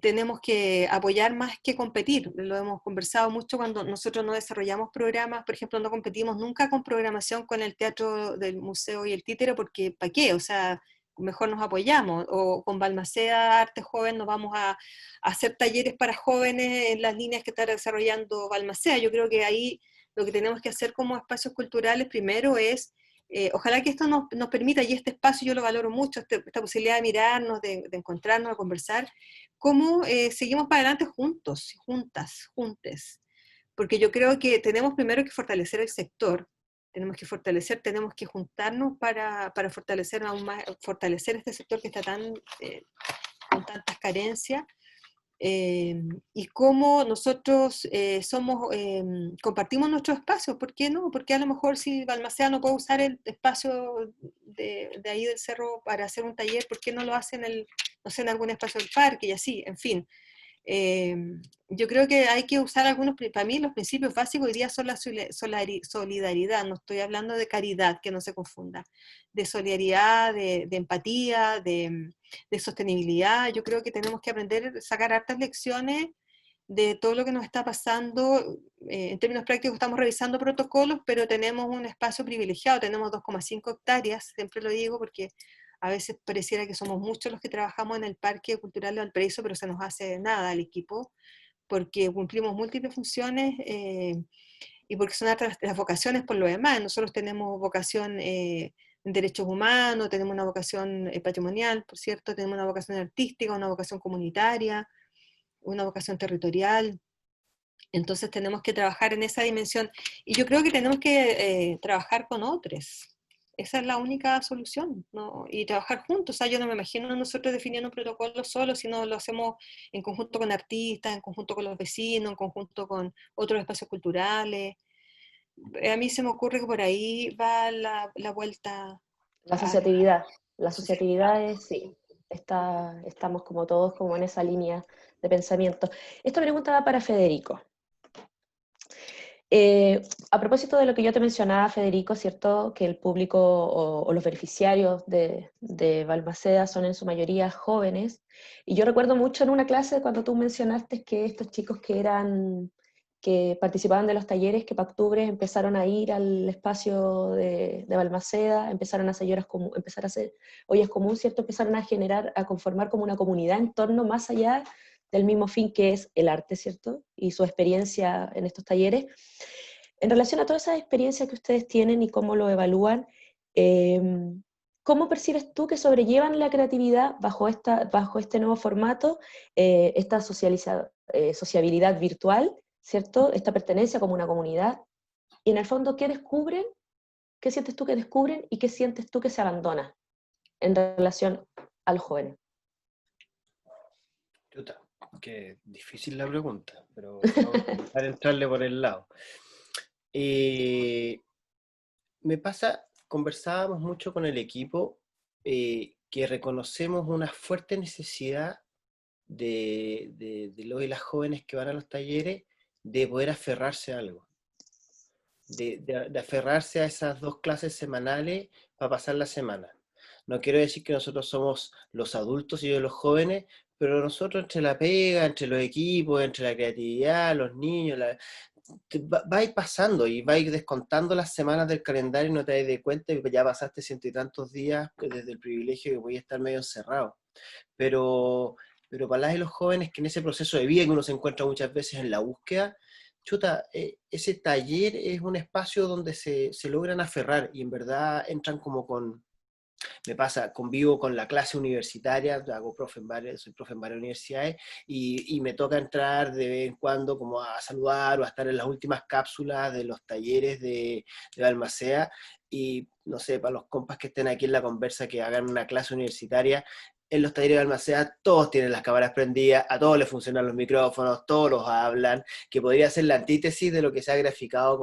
tenemos que apoyar más que competir. Lo hemos conversado mucho cuando nosotros no desarrollamos programas, por ejemplo, no competimos nunca con programación con el Teatro del Museo y el Títere, porque ¿para qué? O sea, mejor nos apoyamos, o con Balmaceda Arte Joven nos vamos a hacer talleres para jóvenes en las líneas que está desarrollando Balmaceda. Yo creo que ahí lo que tenemos que hacer como espacios culturales primero es, ojalá que esto nos permita, y este espacio yo lo valoro mucho, esta posibilidad de mirarnos, de encontrarnos, de conversar, cómo seguimos para adelante juntos, juntas, juntes. Porque yo creo que tenemos primero que fortalecer el sector, tenemos que juntarnos para fortalecer aún más, fortalecer este sector que está con tantas carencias, y cómo nosotros compartimos nuestro espacio. ¿Por qué no? Porque a lo mejor si Balmaceda no puede usar el espacio de ahí del cerro para hacer un taller, ¿por qué no lo hace no sé, en algún espacio del parque y así? En fin. Yo creo que hay que usar para mí los principios básicos hoy día son la solidaridad, no estoy hablando de caridad, que no se confunda, de solidaridad, de empatía, de sostenibilidad. Yo creo que tenemos que aprender a sacar hartas lecciones de todo lo que nos está pasando. En términos prácticos estamos revisando protocolos, pero tenemos un espacio privilegiado, tenemos 2,5 hectáreas, siempre lo digo porque a veces pareciera que somos muchos los que trabajamos en el Parque Cultural de Valparaíso, pero se nos hace nada al equipo, porque cumplimos múltiples funciones, y porque son otras las vocaciones por lo demás. Nosotros tenemos vocación en derechos humanos, tenemos una vocación patrimonial, por cierto, tenemos una vocación artística, una vocación comunitaria, una vocación territorial. Entonces tenemos que trabajar en esa dimensión. Y yo creo que tenemos que trabajar con otros. Esa es la única solución, ¿no? Y trabajar juntos. O sea, yo no me imagino nosotros definiendo un protocolo solo, sino lo hacemos en conjunto con artistas, en conjunto con los vecinos, en conjunto con otros espacios culturales. A mí se me ocurre que por ahí va la vuelta La a asociatividad. La sociedad. asociatividad es, sí, estamos como todos como en esa línea de pensamiento. Esta pregunta va para Federico. A propósito de lo que yo te mencionaba, Federico, ¿cierto? Que el público o los beneficiarios de Balmaceda son en su mayoría jóvenes. Y yo recuerdo mucho en una clase cuando tú mencionaste que estos chicos que participaban de los talleres, que para octubre empezaron a ir al espacio de Balmaceda, empezaron a empezar a hacer ollas comunes, ¿cierto? Empezaron a conformar como una comunidad en torno más allá del mismo fin que es el arte, ¿cierto? Y su experiencia en estos talleres. En relación a todas esas experiencias que ustedes tienen y cómo lo evalúan, ¿cómo percibes tú que sobrellevan la creatividad bajo este nuevo formato, esta sociabilidad virtual, ¿cierto? Esta pertenencia como una comunidad? Y en el fondo, ¿qué descubren? ¿Qué sientes tú que descubren? ¿Y qué sientes tú que se abandona en relación a los jóvenes? Chuta, qué difícil la pregunta, pero vamos a intentar entrarle por el lado. Me pasa, conversábamos mucho con el equipo, que reconocemos una fuerte necesidad de los y las jóvenes que van a los talleres de poder aferrarse a algo, de aferrarse a esas 2 clases semanales para pasar la semana. No quiero decir que nosotros somos los adultos y ellos los jóvenes, pero nosotros entre la pega, entre los equipos, entre la creatividad, los niños, va a ir pasando y va a ir descontando las semanas del calendario y no te das cuenta y ya pasaste ciento y tantos días desde el privilegio que voy a estar medio encerrado. Pero para las y los jóvenes que en ese proceso de vida que uno se encuentra muchas veces en la búsqueda, chuta, ese taller es un espacio donde se logran aferrar y en verdad entran como me pasa, convivo con la clase universitaria, soy profe en varias universidades, y me toca entrar de vez en cuando como a saludar o a estar en las últimas cápsulas de los talleres de Balmaceda, y no sé, para los compas que estén aquí en la conversa, que hagan una clase universitaria, en los talleres de Balmaceda todos tienen las cámaras prendidas, a todos les funcionan los micrófonos, todos los hablan, que podría ser la antítesis de lo que se ha graficado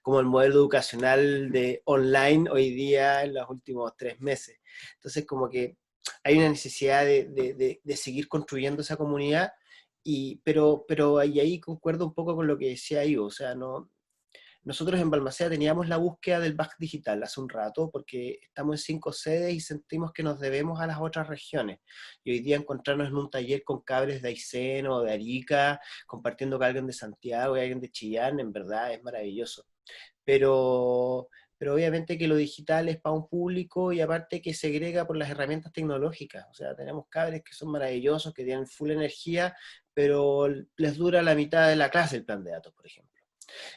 como el modelo educacional de online hoy día en los últimos 3 meses. Entonces, como que hay una necesidad de seguir construyendo esa comunidad, pero ahí concuerdo un poco con lo que decía Ivo, o sea, nosotros en Balmaceda teníamos la búsqueda del back digital hace un rato, porque estamos en 5 sedes y sentimos que nos debemos a las otras regiones. Y hoy día encontrarnos en un taller con cabres de Aysén o de Arica, compartiendo con alguien de Santiago y alguien de Chillán, en verdad es maravilloso. Pero obviamente que lo digital es para un público y aparte que segrega por las herramientas tecnológicas. O sea, tenemos cabres que son maravillosos, que tienen full energía, pero les dura la mitad de la clase el plan de datos, por ejemplo.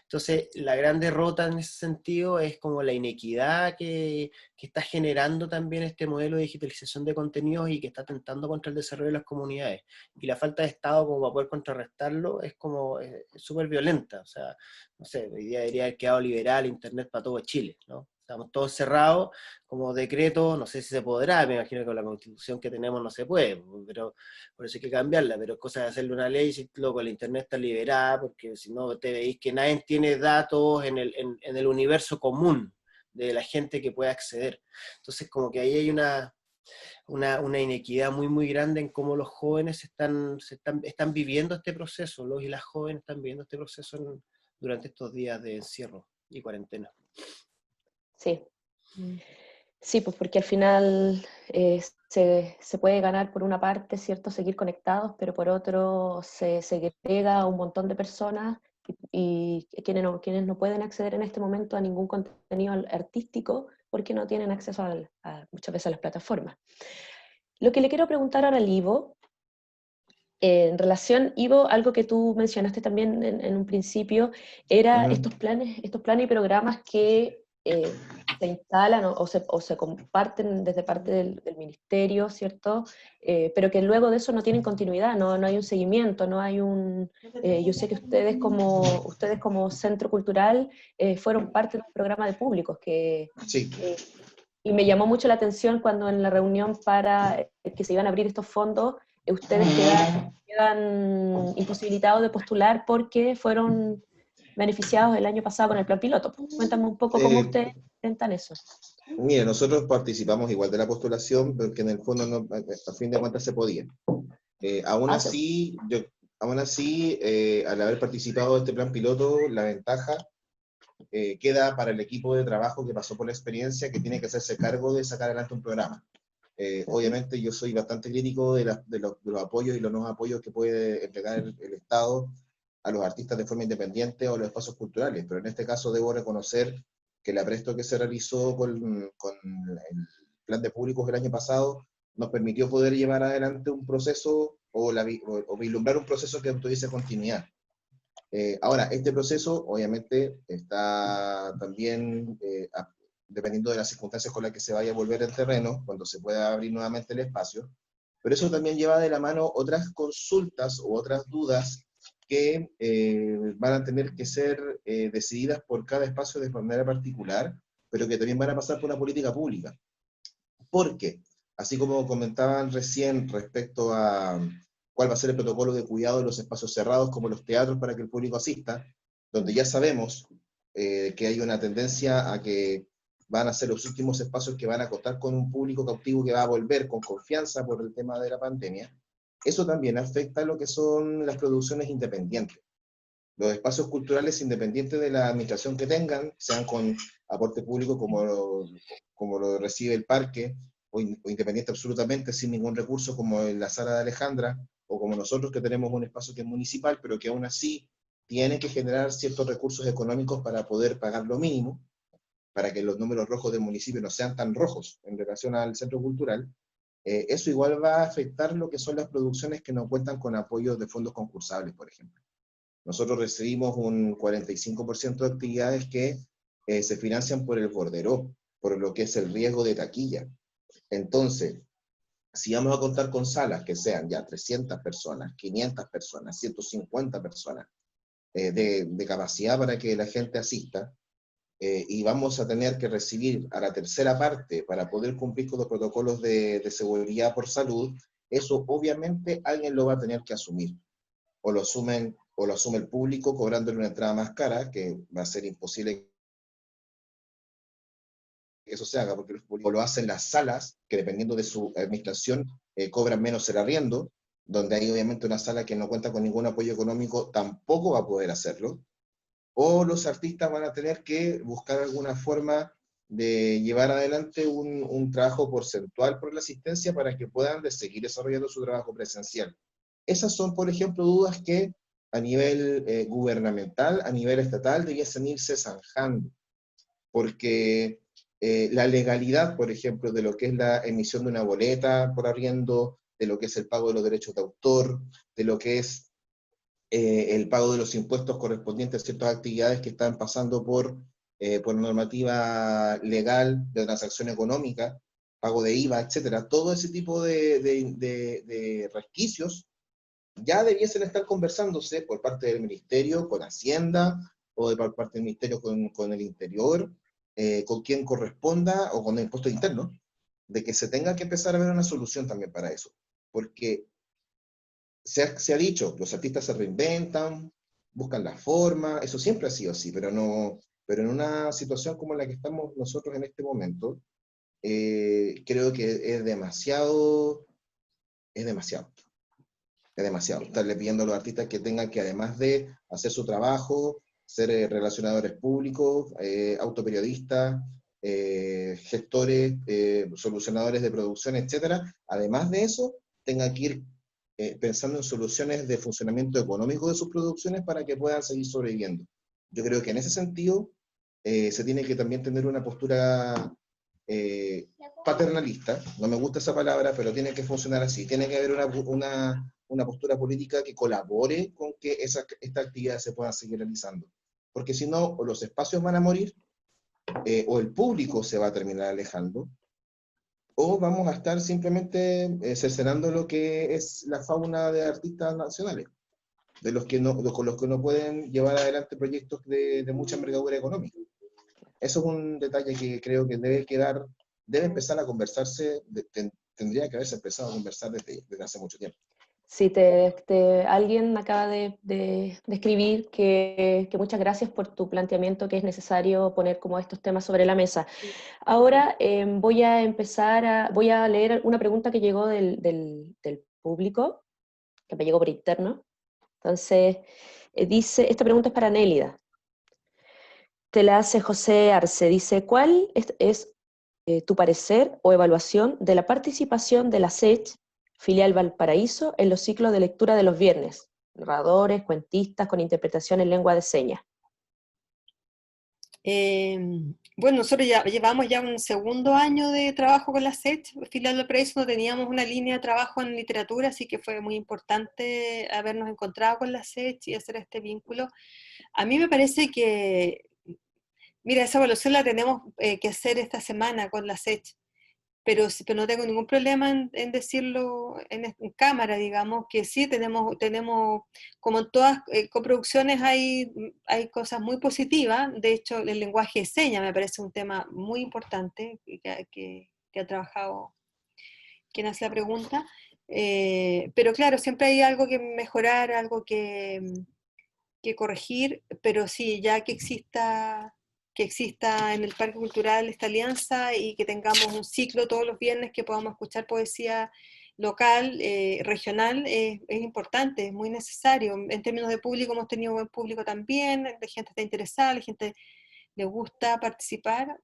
Entonces, la gran derrota en ese sentido es como la inequidad que está generando también este modelo de digitalización de contenidos y que está atentando contra el desarrollo de las comunidades. Y la falta de Estado como para poder contrarrestarlo es como súper violenta. O sea, no sé, hoy día debería haber quedado liberal Internet para todo Chile, ¿no? Estamos todos cerrados, como decreto, no sé si se podrá, me imagino que con la constitución que tenemos no se puede, pero por eso hay que cambiarla, pero es cosa de hacerle una ley, si luego la internet está liberada, porque si no te veis que nadie tiene datos en el universo común de la gente que pueda acceder. Entonces como que ahí hay una inequidad muy muy grande en cómo los jóvenes están viviendo este proceso, los y las jóvenes están viviendo este proceso durante estos días de encierro y cuarentena. Sí. Sí, pues porque al final se puede ganar por una parte, ¿cierto?, seguir conectados, pero por otro se segrega a un montón de personas y quienes no pueden acceder en este momento a ningún contenido artístico porque no tienen acceso muchas veces a las plataformas. Lo que le quiero preguntar ahora al Ivo, en relación, Ivo, algo que tú mencionaste también en un principio, era estos planes y programas que se instalan o se comparten desde parte del ministerio, ¿cierto? Pero que luego de eso no tienen continuidad, no hay un seguimiento, no hay yo sé que ustedes como centro cultural fueron parte de un programa de públicos Sí. y me llamó mucho la atención cuando en la reunión para que se iban a abrir estos fondos, ustedes quedan imposibilitados de postular porque fueron beneficiados el año pasado con el plan piloto. Cuéntame un poco cómo ustedes intentan eso. Mira, nosotros participamos igual de la postulación, porque en el fondo a fin de cuentas se podía. Aún así, al haber participado de este plan piloto, la ventaja queda para el equipo de trabajo que pasó por la experiencia, que tiene que hacerse cargo de sacar adelante un programa. Obviamente yo soy bastante crítico de los apoyos y los no apoyos que puede entregar el Estado a los artistas de forma independiente o a los espacios culturales, pero en este caso debo reconocer que el apresto que se realizó con el plan de públicos el año pasado nos permitió poder llevar adelante un proceso o vislumbrar un proceso que tuviese continuidad. Ahora, este proceso obviamente está también dependiendo de las circunstancias con las que se vaya a volver el terreno, cuando se pueda abrir nuevamente el espacio, pero eso también lleva de la mano otras consultas u otras dudas que van a tener que ser decididas por cada espacio de manera particular, pero que también van a pasar por una política pública. Porque, así como comentaban recién respecto a cuál va a ser el protocolo de cuidado de los espacios cerrados, como los teatros, para que el público asista, donde ya sabemos que hay una tendencia a que van a ser los últimos espacios que van a contar con un público cautivo que va a volver con confianza por el tema de la pandemia, eso también afecta a lo que son las producciones independientes. Los espacios culturales independientes de la administración que tengan, sean con aporte público como lo recibe el parque, o independiente absolutamente, sin ningún recurso como en la Sala de Alejandra, o como nosotros que tenemos un espacio que es municipal, pero que aún así tiene que generar ciertos recursos económicos para poder pagar lo mínimo, para que los números rojos del municipio no sean tan rojos en relación al centro cultural. Eso igual va a afectar lo que son las producciones que no cuentan con apoyos de fondos concursables, por ejemplo. Nosotros recibimos un 45% de actividades que se financian por el borderó, por lo que es el riesgo de taquilla. Entonces, si vamos a contar con salas que sean ya 300 personas, 500 personas, 150 personas de capacidad para que la gente asista, y vamos a tener que recibir a la tercera parte para poder cumplir con los protocolos de seguridad por salud, eso obviamente alguien lo va a tener que asumir. O lo asume el público cobrándole una entrada más cara, que va a ser imposible que eso se haga, porque el público lo hacen las salas, que dependiendo de su administración, cobran menos el arriendo, donde hay obviamente una sala que no cuenta con ningún apoyo económico, tampoco va a poder hacerlo. O los artistas van a tener que buscar alguna forma de llevar adelante un trabajo porcentual por la asistencia para que puedan seguir desarrollando su trabajo presencial. Esas son, por ejemplo, dudas que a nivel gubernamental, a nivel estatal, debiesen irse zanjando, porque la legalidad, por ejemplo, de lo que es la emisión de una boleta por arriendo, de lo que es el pago de los derechos de autor, de lo que es el pago de los impuestos correspondientes a ciertas actividades que están pasando por normativa legal de transacción económica, pago de IVA, etcétera. Todo ese tipo de resquicios ya debiesen estar conversándose por parte del Ministerio con Hacienda, o por parte del Ministerio con el Interior, con quien corresponda, o con el impuesto interno, de que se tenga que empezar a ver una solución también para eso. Porque se ha dicho, los artistas se reinventan, buscan la forma, eso siempre ha sido así, pero en una situación como la que estamos nosotros en este momento, creo que es demasiado estarle pidiendo a los artistas que tengan que, además de hacer su trabajo, ser relacionadores públicos, autoperiodistas, gestores, solucionadores de producción, etcétera, además de eso, tengan que ir pensando en soluciones de funcionamiento económico de sus producciones para que puedan seguir sobreviviendo. Yo creo que en ese sentido se tiene que también tener una postura paternalista, no me gusta esa palabra, pero tiene que funcionar así, tiene que haber una postura política que colabore con que esta actividad se pueda seguir realizando, porque si no, o los espacios van a morir, o el público se va a terminar alejando, o vamos a estar simplemente cercenando lo que es la fauna de artistas nacionales, con los que no pueden llevar adelante proyectos de mucha envergadura económica. Eso es un detalle que creo que debe empezar a conversarse, tendría que haberse empezado a conversar desde hace mucho tiempo. Sí, alguien acaba de escribir que muchas gracias por tu planteamiento, que es necesario poner como estos temas sobre la mesa. Ahora voy a leer una pregunta que llegó del público, que me llegó por interno. Entonces, esta pregunta es para Nélida. Te la hace José Arce, dice, ¿cuál es tu parecer o evaluación de la participación de la SECH, filial Valparaíso, en los ciclos de lectura de los viernes? Narradores, cuentistas, con interpretación en lengua de señas. Bueno, nosotros ya llevamos ya un segundo año de trabajo con la SECH, filial Valparaíso. No teníamos una línea de trabajo en literatura, así que fue muy importante habernos encontrado con la SECH y hacer este vínculo. A mí me parece que, mira, esa evaluación la tenemos que hacer esta semana con la SECH, pero no tengo ningún problema en decirlo en cámara, digamos, que sí tenemos como en todas coproducciones hay cosas muy positivas. De hecho, el lenguaje de señas me parece un tema muy importante que ha trabajado quien hace la pregunta, pero claro, siempre hay algo que mejorar, algo que corregir, pero sí, ya que exista en el Parque Cultural esta alianza y que tengamos un ciclo todos los viernes que podamos escuchar poesía local, regional, es importante, es muy necesario. En términos de público hemos tenido buen público también, la gente está interesada, la gente le gusta participar.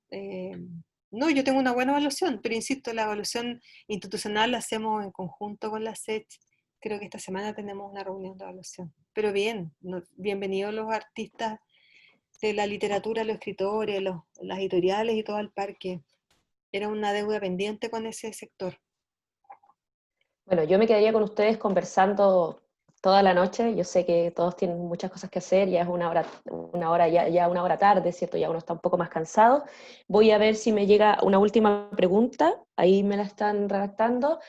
No, yo tengo una buena evaluación, pero insisto, la evaluación institucional la hacemos en conjunto con la SECH creo que esta semana tenemos una reunión de evaluación. Pero bien, bienvenidos los artistas de la literatura, los escritores, las editoriales y todo al parque. Era una deuda pendiente con ese sector. Bueno, yo me quedaría con ustedes conversando toda la noche. Yo sé que todos tienen muchas cosas que hacer, ya es una hora tarde, ¿cierto? Ya uno está un poco más cansado. Voy a ver si me llega una última pregunta, ahí me la están redactando.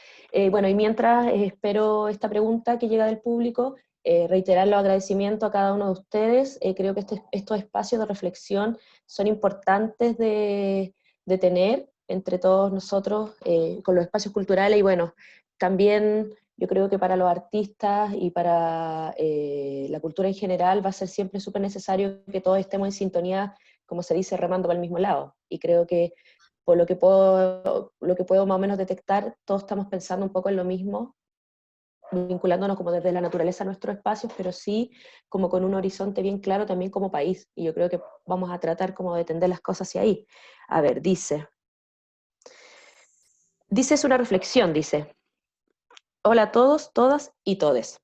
Bueno, y mientras espero esta pregunta que llega del público, reiterar los agradecimientos a cada uno de ustedes. Creo que estos espacios de reflexión son importantes de tener entre todos nosotros con los espacios culturales, y bueno, también yo creo que para los artistas y para la cultura en general va a ser siempre súper necesario que todos estemos en sintonía, como se dice, remando para el mismo lado. Y creo que por lo que puedo más o menos detectar, todos estamos pensando un poco en lo mismo, vinculándonos como desde la naturaleza a nuestros espacios, pero sí como con un horizonte bien claro también como país. Y yo creo que vamos a tratar como de tender las cosas hacia ahí. A ver, dice es una reflexión, dice: hola a todos, todas y todes.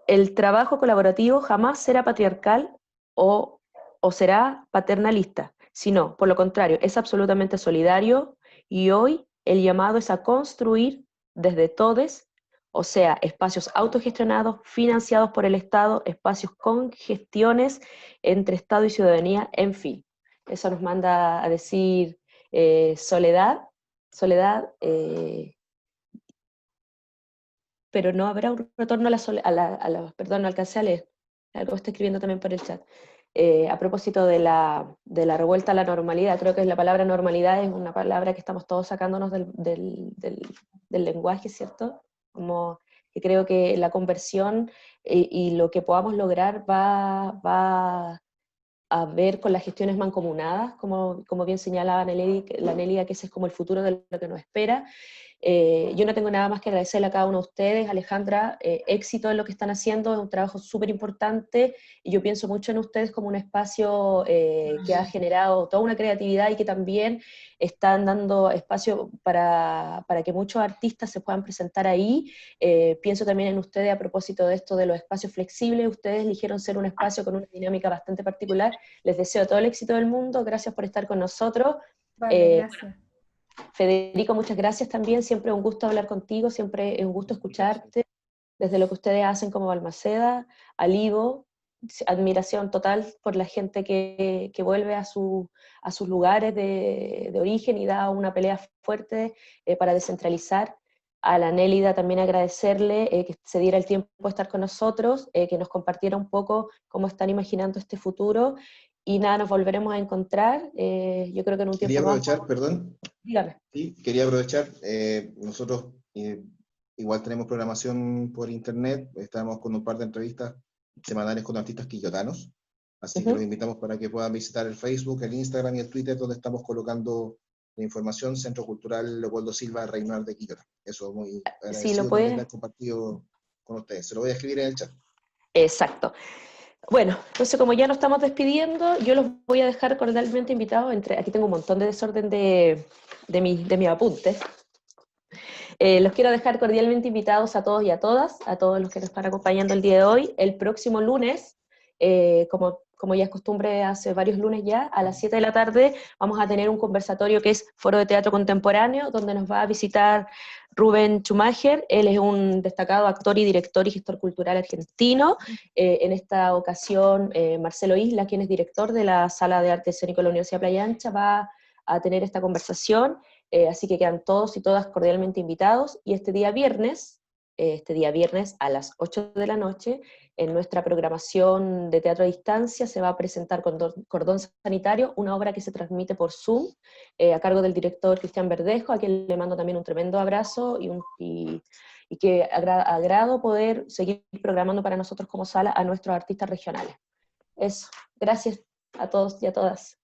El trabajo colaborativo jamás será patriarcal o, o será paternalista, sino, por lo contrario, es absolutamente solidario, y hoy el llamado es a construir desde todes, o sea, espacios autogestionados, financiados por el Estado, espacios con gestiones entre Estado y ciudadanía, en fin. Eso nos manda a decir Soledad, pero no habrá un retorno perdón, no alcancé a leer, algo está escribiendo también por el chat. A propósito de la revuelta a la normalidad, creo que la palabra normalidad es una palabra que estamos todos sacándonos del lenguaje, ¿cierto? Como que creo que la conversión y lo que podamos lograr va a ver con las gestiones mancomunadas, como bien señalaba la Nelia, que ese es como el futuro de lo que nos espera. Yo no tengo nada más que agradecerle a cada uno de ustedes. Alejandra, éxito en lo que están haciendo, es un trabajo súper importante, y yo pienso mucho en ustedes como un espacio que ha generado toda una creatividad y que también están dando espacio para que muchos artistas se puedan presentar ahí. Pienso también en ustedes a propósito de esto de los espacios flexibles. Ustedes eligieron ser un espacio con una dinámica bastante particular. Les deseo todo el éxito del mundo, gracias por estar con nosotros. Vale, gracias. Federico, muchas gracias también, siempre es un gusto hablar contigo, siempre es un gusto escucharte, desde lo que ustedes hacen como Balmaceda, Alivo, admiración total por la gente que vuelve a sus lugares de origen y da una pelea fuerte para descentralizar. A la Nélida también agradecerle que se diera el tiempo de estar con nosotros, que nos compartiera un poco cómo están imaginando este futuro, y nada, nos volveremos a encontrar, yo creo que en un tiempo Quería más. aprovechar, perdón. Dígame. Sí, quería aprovechar, nosotros igual tenemos programación por internet, estamos con un par de entrevistas semanales con artistas quillotanos, así que los invitamos para que puedan visitar el Facebook, el Instagram y el Twitter, donde estamos colocando la información. Centro Cultural Leopoldo Silva Reinar de Quillota. Eso, muy Sí, lo agradecido también de puedes. haber compartido con ustedes. Se lo voy a escribir en el chat. Exacto. Bueno, entonces como ya nos estamos despidiendo, yo los voy a dejar cordialmente invitados. Aquí tengo un montón de desorden de mis apuntes. Los quiero dejar cordialmente invitados a todos y a todas, a todos los que nos están acompañando el día de hoy. El próximo lunes, como ya es costumbre hace varios lunes ya, a las 7 de la tarde vamos a tener un conversatorio que es Foro de Teatro Contemporáneo, donde nos va a visitar Rubén Schumacher. Él es un destacado actor y director y gestor cultural argentino. En esta ocasión, Marcelo Isla, quien es director de la Sala de Arte Escénico de la Universidad Playa Ancha, va a tener esta conversación. Así que quedan todos y todas cordialmente invitados, y este día viernes a las 8 de la noche, en nuestra programación de teatro a distancia, se va a presentar Cordón Sanitario, una obra que se transmite por Zoom, a cargo del director Cristian Verdejo, a quien le mando también un tremendo abrazo, y que agrado poder seguir programando para nosotros como sala a nuestros artistas regionales. Eso, gracias a todos y a todas.